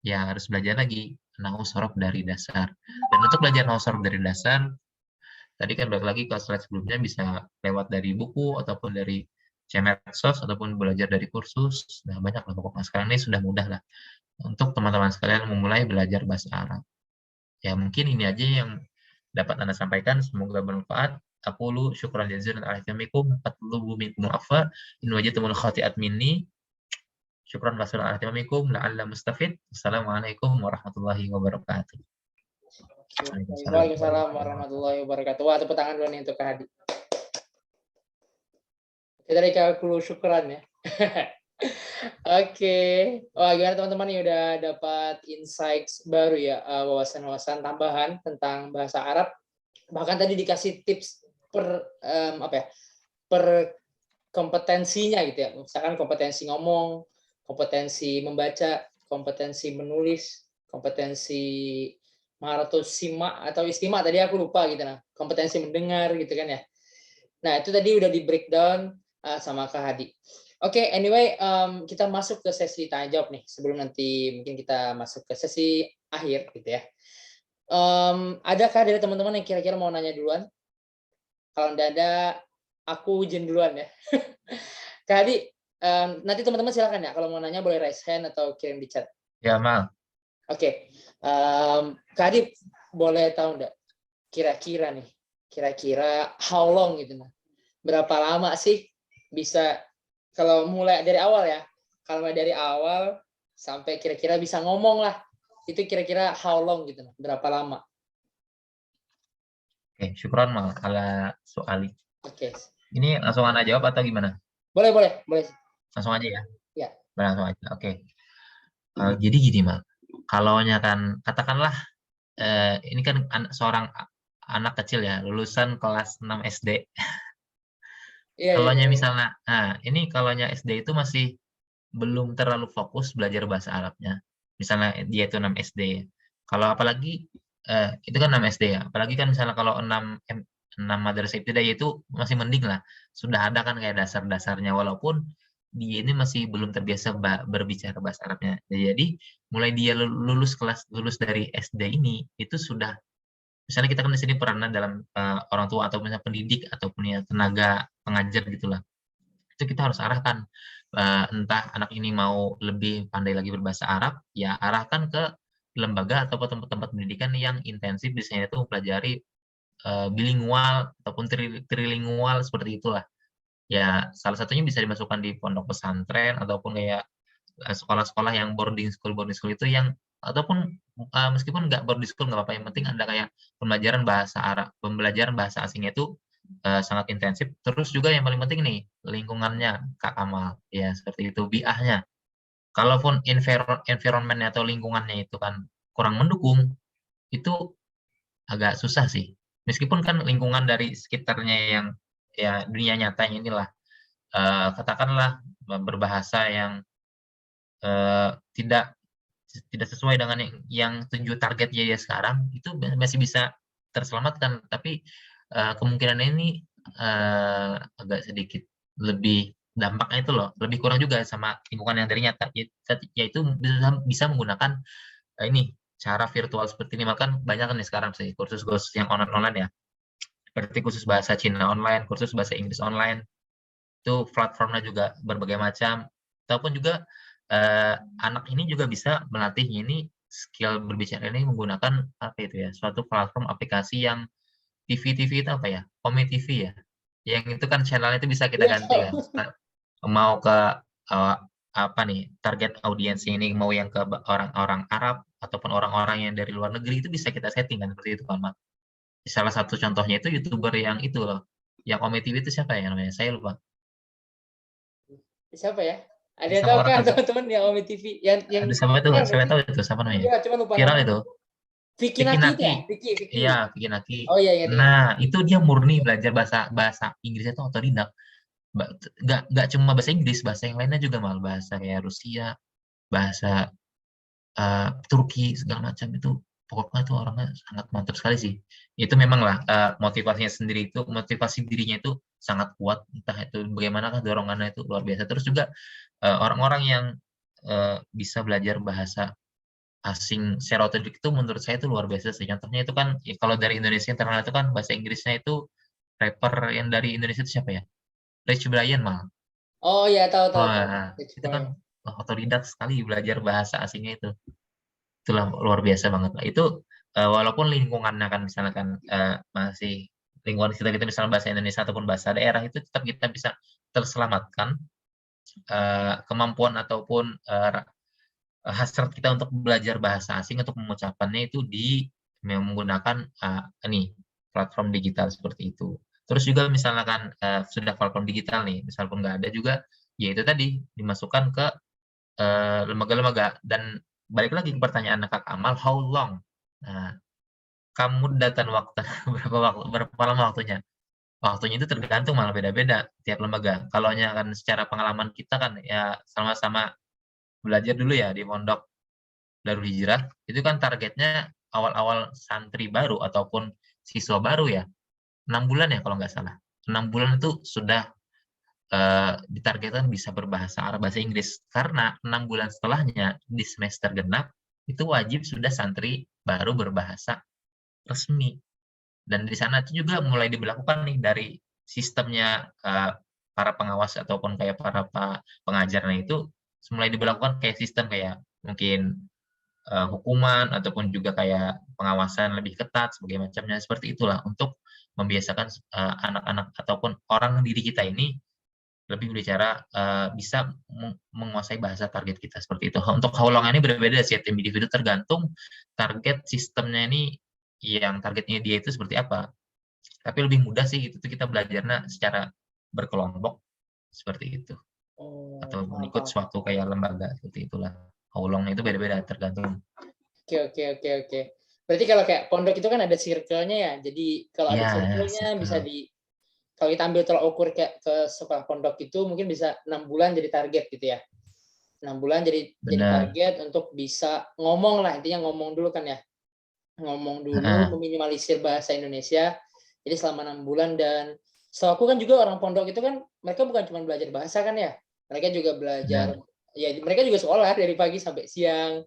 ya harus belajar lagi nahwu sorof dari dasar. Dan untuk belajar nahwu sorof dari dasar tadi kan balik lagi ke slide sebelumnya bisa lewat dari buku ataupun dari Cmedsos ataupun belajar dari kursus. Nah, banyak lah pokoknya sekarang ini sudah mudah lah untuk teman-teman sekalian memulai belajar bahasa Arab. Ya, mungkin ini aja yang dapat Anda sampaikan. Semoga bermanfaat. Aku lu syukran jazilan ala ihtimamikum. Atlubu minkum afa. In wajadtumul khati'at minni. Syukran kasiran ala ihtimamikum. La'alla mustafid. Assalamualaikum warahmatullahi wabarakatuh. Waalaikumsalam warahmatullahi wabarakatuh. Wah, tepuk tangan dulu nih untuk Kak Hadi. Kita dari Kakulu syukuran ya. Oke. Wah, gimana teman-teman nih udah dapat insights baru ya, wawasan-wawasan tambahan tentang bahasa Arab. Bahkan tadi dikasih tips per apa ya? Per kompetensinya gitu ya. Misalkan kompetensi ngomong, kompetensi membaca, kompetensi menulis, kompetensi maharatus sima atau istima tadi aku lupa gitu nah. Kompetensi mendengar gitu kan ya. Nah, itu tadi udah di breakdown sama Kak Hadi. Oke, anyway, kita masuk ke sesi tanya jawab nih sebelum nanti mungkin kita masuk ke sesi akhir gitu ya. Adakah dari teman-teman yang kira-kira mau nanya duluan? Kalau enggak ada, aku izin duluan ya. Kak Hadi, nanti teman-teman silakan ya. Kalau mau nanya boleh raise hand atau kirim di chat. Ya, Mal. Oke. Kak Hadi, boleh tahu enggak? Kira-kira nih, kira-kira how long gitu nah. Berapa lama sih bisa kalau mulai dari awal ya. Kalau mulai dari awal sampai kira-kira bisa ngomong lah. Itu kira-kira how long gitu nah. Berapa lama? Oke, syukran Mal ala soali. Oke. Ini langsung Anda jawab atau gimana? Boleh, boleh, boleh. Langsung aja ya? Ya. Langsung aja, oke. Jadi gini, Mal. Kalau kan, katakanlah, ini kan seorang anak kecil ya, lulusan kelas 6 SD. Iya, Kalau iya. misalnya, nah ini kalau SD itu masih belum terlalu fokus belajar bahasa Arabnya. Misalnya dia itu 6 SD. Kalau apalagi, itu kan 6 SD ya. Apalagi kan misalnya kalau 6 madrasah ibtidaiyah itu masih mending lah. Sudah ada kan kayak dasar-dasarnya. Walaupun dia ini masih belum terbiasa berbicara bahasa Arabnya. Jadi mulai dia lulus dari SD ini, itu sudah, misalnya kita kan di sini peranan dalam orang tua atau misalnya pendidik ataupun ya tenaga pengajar gitulah. Itu kita harus arahkan, entah anak ini mau lebih pandai lagi berbahasa Arab, ya arahkan ke lembaga atau tempat-tempat pendidikan yang intensif biasanya itu mempelajari bilingual ataupun trilingual seperti itulah. Ya salah satunya bisa dimasukkan di pondok pesantren ataupun kayak sekolah-sekolah yang boarding school itu yang ataupun meskipun nggak boarding school nggak apa-apa, yang penting ada kayak pembelajaran bahasa asingnya itu sangat intensif. Terus juga yang paling penting nih lingkungannya Kak Kamal ya, seperti itu, biahnya. Kalaupun environmentnya atau lingkungannya itu kan kurang mendukung, itu agak susah sih. Meskipun kan lingkungan dari sekitarnya yang ya dunia nyatanya inilah katakanlah berbahasa yang tidak tidak sesuai dengan yang tujuan targetnya dia sekarang, itu masih bisa terselamatkan. Tapi kemungkinan ini agak sedikit lebih dampaknya itu loh, lebih kurang juga sama lingkungan yang tadinya, yaitu bisa menggunakan ini cara virtual seperti ini. Makan banyak kan nih sekarang sih kursus-kursus yang online ya, seperti kursus bahasa Cina online, kursus bahasa Inggris online, itu platformnya juga berbagai macam. Ataupun juga anak ini juga bisa melatihnya ini skill berbicara ini menggunakan apa itu ya, suatu platform aplikasi yang TV itu apa ya, Ome TV ya, yang itu kan channelnya itu bisa kita Iya ganti kan. tahu. Mau ke apa nih target audiensnya ini, mau yang ke orang-orang Arab ataupun orang-orang yang dari luar negeri, itu bisa kita setting kan seperti itu kan, Mak. Salah satu contohnya itu YouTuber yang itu loh, yang Ome TV itu siapa ya namanya? Saya lupa. Siapa ya? Ada yang Sama tahu orang kan agak teman-teman yang Ome TV yang ada siapa itu? viral Saya berarti? tahu itu siapa namanya? Iya, cuma lupa Viral namanya. itu. Vicky Vicky Naki itu Naki. ya? Vicky. Iya, Vicky Naki. Oh iya, ingat ingat. Nah, itu dia murni belajar bahasa bahasa Inggrisnya itu otodidak. Nggak cuma bahasa Inggris, bahasa yang lainnya juga, malah bahasa kayak Rusia, bahasa Turki, segala macam itu. Pokoknya itu orangnya sangat mantap sekali sih. Itu memang lah motivasinya sendiri, itu motivasi dirinya itu sangat kuat, entah itu bagaimanakah dorongannya itu luar biasa. Terus juga orang-orang yang bisa belajar bahasa asing secara otodidak itu menurut saya itu luar biasa sih. Contohnya itu kan ya, kalau dari Indonesia yang terkenal itu kan bahasa Inggrisnya itu rapper yang dari Indonesia itu siapa ya? Rich Brian malah. Oh iya, tahu tahu tahu. Wah, Rich itu kan Brian. otodidak sekali belajar bahasa asingnya itu. Itulah luar biasa banget lah. Itu walaupun lingkungannya kan misalkan masih lingkungan kita misalnya bahasa Indonesia ataupun bahasa daerah, itu tetap kita bisa terselamatkan kemampuan ataupun hasrat kita untuk belajar bahasa asing untuk mengucapkannya itu di menggunakan ini platform digital seperti itu. Terus juga misalkan sudah platform digital nih, misalkan nggak ada juga, ya itu tadi dimasukkan ke lembaga-lembaga. Dan balik lagi ke pertanyaan Kak Amal, how long? Nah, kamu datang waktu berapa lama waktunya? Waktunya itu tergantung, malah beda-beda tiap lembaga. Kalau kan secara pengalaman kita kan ya sama-sama belajar dulu ya di Pondok Darul Hijrah, itu kan targetnya awal-awal santri baru ataupun siswa baru ya, 6 bulan ya kalau nggak salah. 6 bulan itu sudah ditargetkan bisa berbahasa Arab, bahasa Inggris. Karena 6 bulan setelahnya di semester genap itu wajib sudah santri baru berbahasa resmi. Dan di sana itu juga mulai diberlakukan nih dari sistemnya para pengawas ataupun kayak para pengajarnya itu mulai diberlakukan kayak sistem kayak mungkin hukuman ataupun juga kayak pengawasan lebih ketat sebagai macamnya, seperti itulah untuk membiasakan anak-anak ataupun orang diri kita ini lebih berbicara bisa menguasai bahasa target kita seperti itu. Untuk haulangan ini berbeda setiap individu tergantung target sistemnya ini, yang targetnya dia itu seperti apa. Tapi lebih mudah sih itu kita belajarnya secara berkelompok seperti itu, Oh, atau paham, mengikut paham, paham. suatu kayak lembaga seperti itulah. Haulong itu beda-beda tergantung. Oke. Berarti kalau kayak pondok itu kan ada circle-nya ya. Jadi kalau ada Ya, circle-nya bisa circle. kalau kita ambil tolak ukur kayak ke sekolah pondok itu mungkin bisa 6 bulan jadi target gitu ya. 6 bulan jadi Benar. target untuk bisa ngomong lah, intinya ngomong dulu kan ya. Ngomong dulu, Heeh, meminimalisir bahasa Indonesia. Jadi selama 6 bulan. Dan setahu aku kan juga orang pondok itu kan mereka bukan cuma belajar bahasa kan ya. Mereka juga belajar, benar. ya mereka juga sekolah dari pagi sampai siang.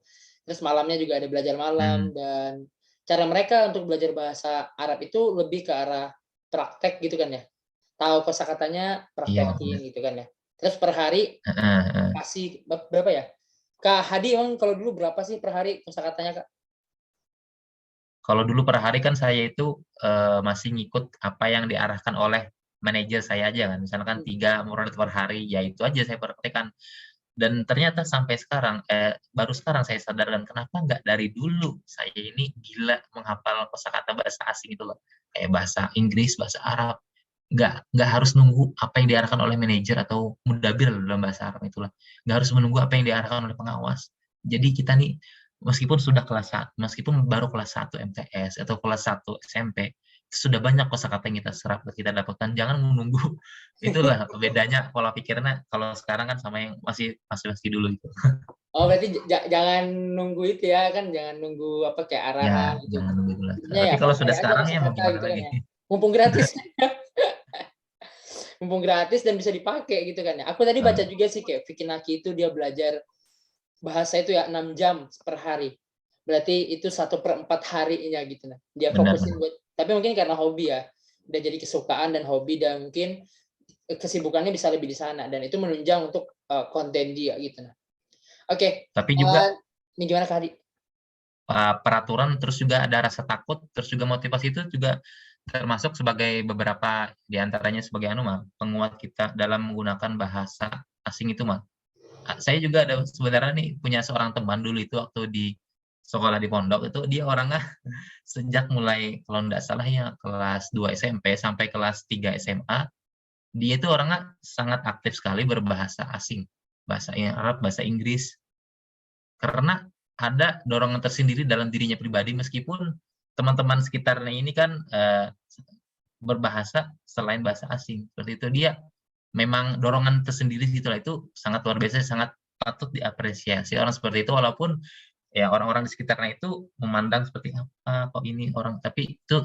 Terus malamnya juga ada belajar Hmm, malam. Dan cara mereka untuk belajar bahasa Arab itu lebih ke arah praktek gitu kan ya. Tahu kosakatanya, iya benar. praktekin gitu kan ya. Terus per hari Heeh, heeh. kasih berapa ya? Kak Hadi emang kalau dulu berapa sih per hari kosakatanya, Kak? Kalau dulu per hari kan saya itu masih ngikut apa yang diarahkan oleh manajer saya aja kan. Misalkan 3 murid per hari, ya itu aja saya praktekkan. Dan ternyata sampai sekarang, baru sekarang saya sadarkan kenapa nggak dari dulu saya ini gila menghafal kosakata bahasa asing itu loh. Kayak bahasa Inggris, bahasa Arab. Nggak harus nunggu apa yang diarahkan oleh manajer atau mudabir dalam bahasa Arab itulah. Nggak harus menunggu apa yang diarahkan oleh pengawas. Jadi kita nih meskipun baru kelas 1 MTS atau kelas 1 SMP, sudah banyak kosakata yang kita serap, kita dapatkan, jangan menunggu. Itulah bedanya pola pikirnya kalau sekarang kan sama yang masih dulu itu. Oh, berarti jangan nunggu itu ya kan, jangan nunggu apa kayak arahan Ya, gitu. jangan nunggu dulu. Intinya ya Tapi kalau pakai sudah aja sekarang ya mau kosakata gimana gitu kan lagi? ya. Mumpung gratis. Mumpung gratis dan bisa dipakai gitu kan ya. Aku tadi baca Nah, juga sih kayak Vicky Naki itu dia belajar bahasa itu ya 6 jam per hari. Berarti itu 1/4 harinya gitu nah. Dia fokusin benar-benar. buat, tapi mungkin karena hobi ya. Udah jadi kesukaan dan hobi dan mungkin kesibukannya bisa lebih di sana dan itu menunjang untuk konten dia gitu nah. Oke, Tapi juga ini gimana Kak Hadi? peraturan, terus juga ada rasa takut, terus juga motivasi itu juga termasuk sebagai beberapa di antaranya sebagai penguat kita dalam menggunakan bahasa asing itu, Mas. Saya juga ada sebenarnya nih punya seorang teman dulu itu waktu di sekolah di pondok itu dia orangnya sejak mulai kalau nggak salah ya kelas 2 SMP sampai kelas 3 SMA, dia itu orangnya sangat aktif sekali berbahasa asing, bahasa Arab, bahasa Inggris, karena ada dorongan tersendiri dalam dirinya pribadi meskipun teman-teman sekitarnya ini kan berbahasa selain bahasa asing. Seperti itu dia memang dorongan tersendiri gitulah, itu sangat luar biasa, sangat patut diapresiasi orang seperti itu walaupun ya orang-orang di sekitarnya itu memandang seperti apa kok ini orang, tapi itu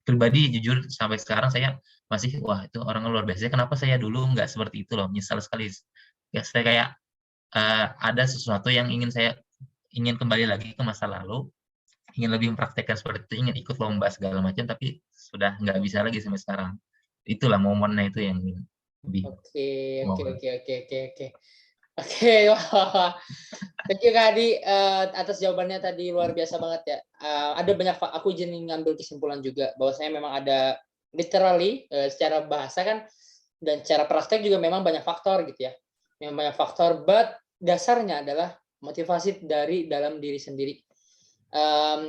pribadi jujur sampai sekarang saya masih wah itu orang luar biasa, kenapa saya dulu nggak seperti itu loh, menyesal sekali ya, saya kayak ada sesuatu yang ingin kembali lagi ke masa lalu, ingin lebih mempraktekkan seperti itu, ingin ikut lomba segala macam, tapi sudah nggak bisa lagi sampai sekarang. Itulah momennya itu yang lebih Oke, oke, momen. oke, oke, oke, oke. Oke, wah. Thank you Kak Adi atas jawabannya tadi luar biasa banget ya. Ada banyak aku izin ngambil kesimpulan juga bahwa saya memang ada literally secara bahasa kan dan secara praktek juga memang banyak faktor gitu ya. Memang banyak faktor, but dasarnya adalah motivasi dari dalam diri sendiri.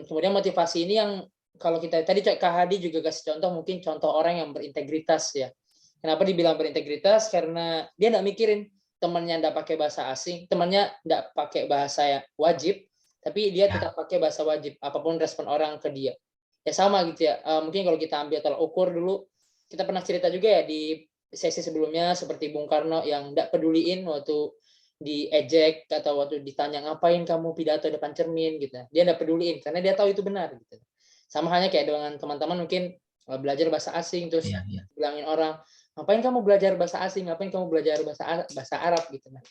Kemudian motivasi ini yang kalau kita tadi Kak Hadi juga kasih contoh mungkin contoh orang yang berintegritas ya. Kenapa dibilang berintegritas? Karena dia nggak mikirin temannya nggak pakai bahasa asing, temannya nggak pakai bahasa yang wajib, tapi dia Ya, tetap pakai bahasa wajib apapun respon orang ke dia. Ya sama gitu ya. Mungkin kalau kita ambil tolak ukur dulu, kita pernah cerita juga ya di sesi sebelumnya seperti Bung Karno yang nggak peduliin waktu diejek atau waktu ditanya ngapain kamu pidato depan cermin gitu, dia nggak peduliin karena dia tahu itu benar gitu. Sama halnya kayak dengan teman-teman mungkin belajar bahasa asing terus iya, iya. bilangin orang ngapain kamu belajar bahasa asing, ngapain kamu belajar bahasa Arab gitu nah.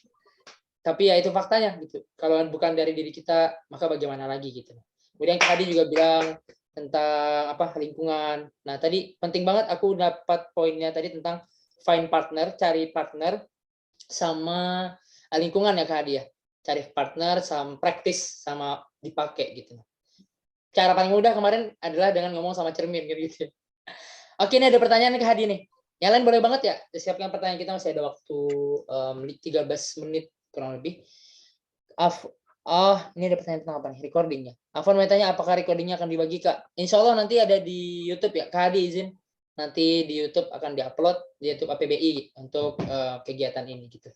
Tapi ya itu faktanya gitu, kalau bukan dari diri kita maka bagaimana lagi gitu. Kemudian tadi juga bilang tentang apa lingkungan. Nah tadi penting banget aku dapat poinnya tadi tentang find partner, cari partner sama lingkungan ya Kak Hadi ya. Cari partner sama praktis sama dipakai gitu. Cara paling mudah kemarin adalah dengan ngomong sama cermin gitu. Oke, ini ada pertanyaan nih Kak Hadi nih. Yang lain boleh banget ya. Siapkan pertanyaan kita, masih ada waktu 13 menit kurang lebih. Ini ada pertanyaan tentang apa nih? Recordingnya. Afwan mau tanya apakah recordingnya akan dibagi Kak? Insya Allah nanti ada di YouTube ya. Kak Hadi izin. Nanti di YouTube akan diupload di YouTube APBI untuk kegiatan ini gitu.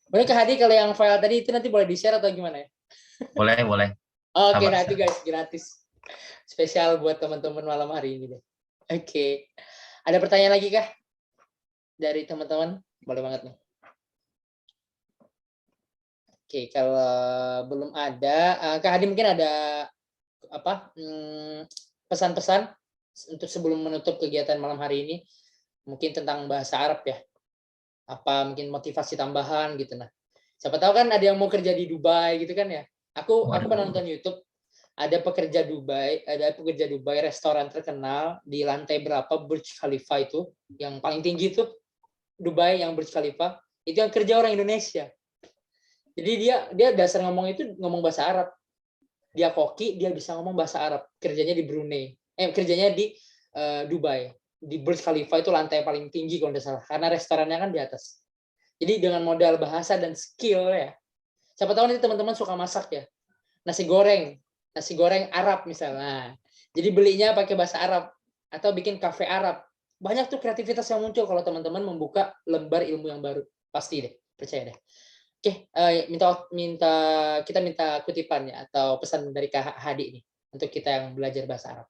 Boleh Kak Hadi kalau yang file tadi itu nanti boleh di-share atau gimana ya? Boleh, boleh. Oke, Sama, nanti guys, gratis. Spesial buat teman-teman malam hari ini deh. Oke. Ada pertanyaan lagi kah dari teman-teman? Boleh banget nih. Oke, kalau belum ada, Kak Hadi mungkin ada apa pesan-pesan untuk sebelum menutup kegiatan malam hari ini, mungkin tentang bahasa Arab ya. Apa mungkin motivasi tambahan gitu nah. Siapa tahu kan ada yang mau kerja di Dubai gitu kan ya. Aku pernah waduh. nonton YouTube, ada pekerja Dubai restoran terkenal di lantai berapa Burj Khalifa itu, yang paling tinggi itu Dubai yang Burj Khalifa, itu yang kerja orang Indonesia. Jadi dia dasar ngomong itu ngomong bahasa Arab. Dia koki, dia bisa ngomong bahasa Arab. Kerjanya di Brunei. Kerjanya di Dubai. Di Burj Khalifa itu lantai paling tinggi kalau tidak salah. Karena restorannya kan di atas. Jadi dengan modal bahasa dan skill ya. Siapa tahu nanti teman-teman suka masak ya. Nasi goreng Arab misalnya. Jadi belinya pakai bahasa Arab atau bikin kafe Arab. Banyak tuh kreativitas yang muncul kalau teman-teman membuka lembar ilmu yang baru. Pasti deh, percaya deh. Oke, kita minta kutipan ya atau pesan dari Kak Hadi nih untuk kita yang belajar bahasa Arab.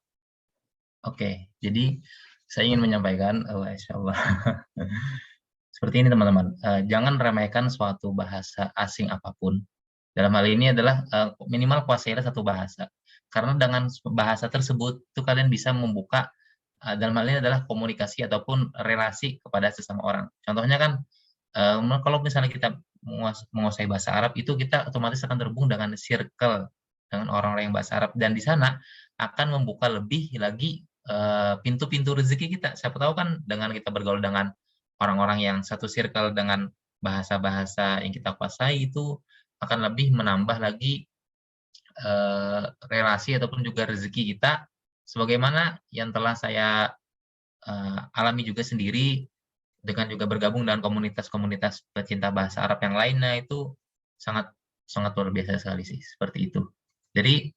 Oke, jadi saya ingin menyampaikan, Insya Allah, seperti ini teman-teman, jangan remehkan suatu bahasa asing apapun. Dalam hal ini adalah minimal kuasailah satu bahasa. Karena dengan bahasa tersebut itu kalian bisa membuka, dalam hal ini adalah komunikasi ataupun relasi kepada sesama orang. Contohnya kan, kalau misalnya kita menguasai bahasa Arab itu kita otomatis akan terhubung dengan circle dengan orang-orang yang bahasa Arab, dan di sana akan membuka lebih lagi pintu-pintu rezeki kita. Siapa tahu kan dengan kita bergaul dengan orang-orang yang satu circle dengan bahasa-bahasa yang kita kuasai itu akan lebih menambah lagi relasi ataupun juga rezeki kita, sebagaimana yang telah saya alami juga sendiri dengan juga bergabung dengan komunitas-komunitas pecinta bahasa Arab yang lainnya. Itu sangat sangat luar biasa sekali sih, seperti itu. Jadi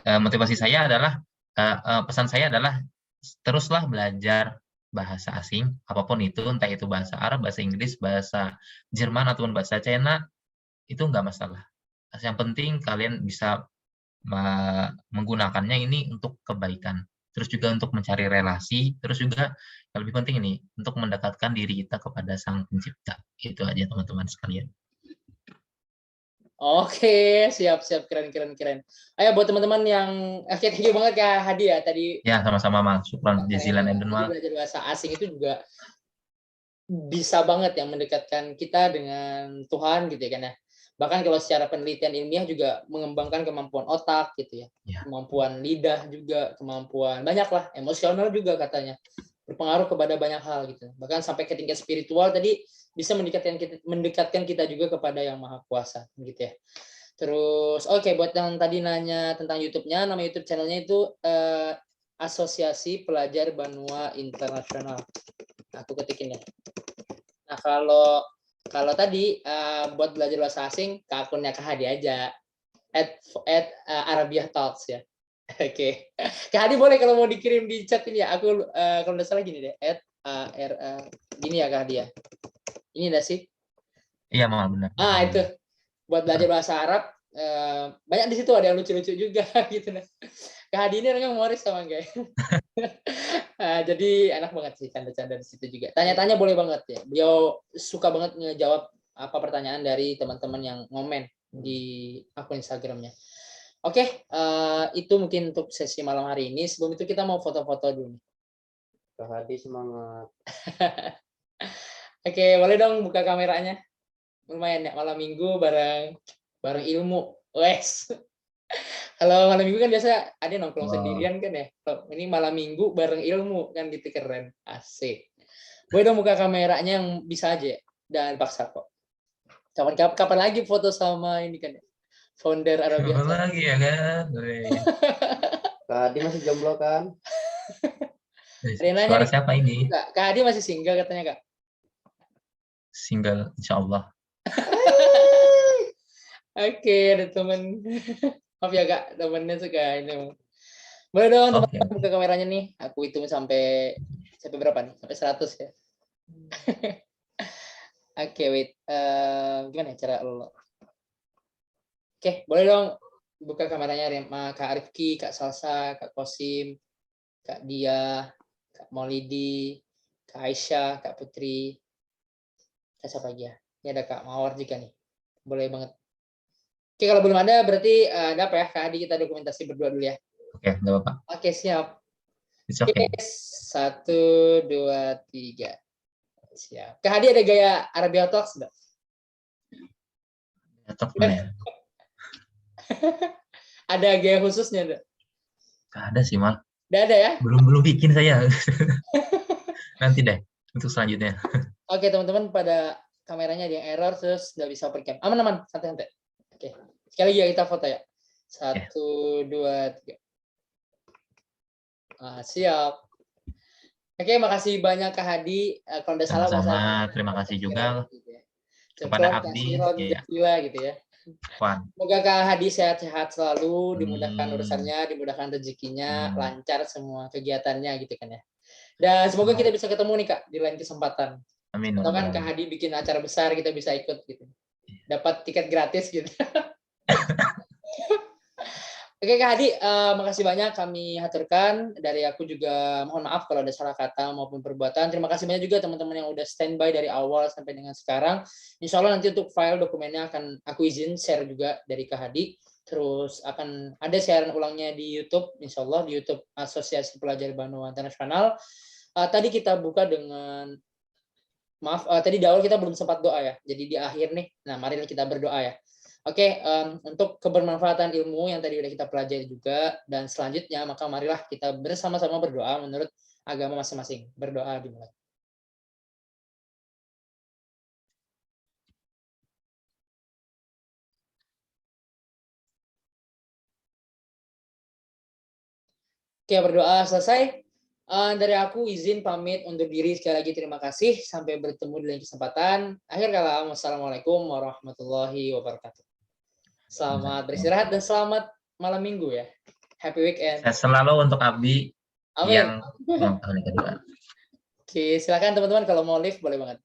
motivasi saya adalah, pesan saya adalah teruslah belajar bahasa asing apapun itu, entah itu bahasa Arab, bahasa Inggris, bahasa Jerman ataupun bahasa China, itu nggak masalah. Yang penting kalian bisa menggunakannya ini untuk kebaikan, terus juga untuk mencari relasi, terus juga yang lebih penting ini untuk mendekatkan diri kita kepada Sang Pencipta. Itu aja teman-teman sekalian. Oke, siap siap, keren keren keren. Ayo buat teman-teman yang thank you banget Kak Hadi ya tadi. Ya, sama-sama Mas. Syukran jazilan Jadi Edun Mal. belajar bahasa asing itu juga bisa banget yang mendekatkan kita dengan Tuhan gitu ya kan ya. Bahkan kalau secara penelitian ilmiah juga mengembangkan kemampuan otak gitu ya. Ya. Kemampuan lidah juga, kemampuan banyak lah, emosional juga katanya. Berpengaruh kepada banyak hal gitu. Bahkan sampai ke tingkat spiritual tadi bisa mendekatkan kita juga kepada Yang Maha Kuasa gitu ya. Terus oke, buat yang tadi nanya tentang YouTube-nya, nama YouTube channelnya itu Asosiasi Pelajar Banua Internasional. Aku ketikin ya. Nah, kalau tadi buat belajar bahasa asing ke akunnya Kak Hadi aja. @Arabiah Talks ya. Oke. Kak Hadi boleh kalau mau dikirim di chat ini ya. Aku kalau nggak salah gini deh. Gini ya Kak Hadi ya. Ini dah sih. Iya, Mal, benar. Itu buat belajar bahasa Arab. Banyak di situ ada yang lucu-lucu juga gitu. Kak Hadi ini orangnya humoris sama guys. Jadi enak banget sih canda-canda di situ juga. Tanya-tanya boleh banget ya. Beliau suka banget ngejawab apa pertanyaan dari teman-teman yang ngomen di akun Instagramnya. Oke, itu mungkin untuk sesi malam hari ini. Sebelum itu kita mau foto-foto dulu. Kak Hadi semangat. Oke, boleh dong buka kameranya. Lumayan ya, malam minggu bareng ilmu. Wes. Kalau malam minggu kan biasa ada nongkrong sendirian kan ya. Ini malam minggu bareng ilmu kan gitu, keren. Asik. Boleh dong buka kameranya yang bisa aja dan paksa kok. Kapan lagi foto sama ini kan ya. Founder Arabiah. Kapan lagi ya kan? Kak Hadi masih jomblo kan? Suara siapa ini? Kak Hadi masih single katanya Kak. Single, insya Allah. Oke, ada temen. Maaf ya Kak, temennya suka ini. Boleh dong teman-teman buka kameranya nih. Aku hitung sampai berapa nih? Sampai 100 ya. Oke, wait. Gimana ya cara lo? Oke, boleh dong buka kameranya Kak Arifki, Kak Salsa, Kak Kosim, Kak Dia, Kak Maulidi, Kak Aisyah, Kak Putri. Siapa lagi ya? Ini ada Kak Mawar juga nih. Boleh banget. Oke, kalau belum ada berarti ada apa ya? Kak Hadi kita dokumentasi berdua dulu ya. Oke, enggak apa-apa. Oke, siap. Oke. 1, 2, 3. Siap. Kak Hadi ada gaya Arabiah Talks enggak? Ya. Ada gaya khususnya enggak? Gak ada sih, Mal. Enggak ada ya? Belum bikin saya. Nanti deh untuk selanjutnya. Oke, teman-teman, pada kameranya ada yang error terus nggak bisa open cam. Aman, santai-santai. Oke. Sekali lagi ya kita foto ya. 1, 2, 3. Siap. Oke, makasih banyak Kak Hadi. Kalau tidak salah sama-sama, terima kasih juga kepada Abdi ya. Gitu ya. Semoga Kak Hadi sehat-sehat selalu, dimudahkan urusannya, dimudahkan rezekinya, lancar semua kegiatannya gitu kan ya. Dan semoga kita bisa ketemu nih Kak di lain kesempatan. Amin. Atau kan Kak Hadi bikin acara besar, kita bisa ikut gitu. Dapat tiket gratis gitu. Oke Kak Hadi, makasih banyak kami haturkan. Dari aku juga mohon maaf kalau ada salah kata maupun perbuatan. Terima kasih banyak juga teman-teman yang udah standby dari awal sampai dengan sekarang. Insya Allah nanti untuk file dokumennya akan aku izin share juga dari Kak Hadi. Terus akan ada siaran ulangnya di YouTube, insya Allah di YouTube Asosiasi Pelajar Banoa Internasional. Tadi kita buka dengan maaf, tadi di awal kita belum sempat doa ya. Jadi di akhir nih, nah mari kita berdoa ya. Oke, untuk kebermanfaatan ilmu yang tadi udah kita pelajari juga, dan selanjutnya maka marilah kita bersama-sama berdoa menurut agama masing-masing. Berdoa dimulai. Oke, berdoa selesai. Dari aku izin pamit undur diri, sekali lagi terima kasih. Sampai bertemu di lain kesempatan. Akhir kata, wassalamualaikum warahmatullahi wabarakatuh. Selamat beristirahat dan selamat malam minggu ya. Happy weekend. Sehat selalu untuk Abi Amin. yang ulang tahun yang kedua. Oke, silakan teman-teman kalau mau live boleh banget.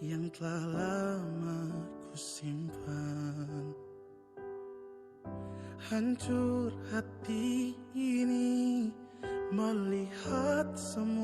Yang telah lama ku simpan, hancur hati ini melihat semua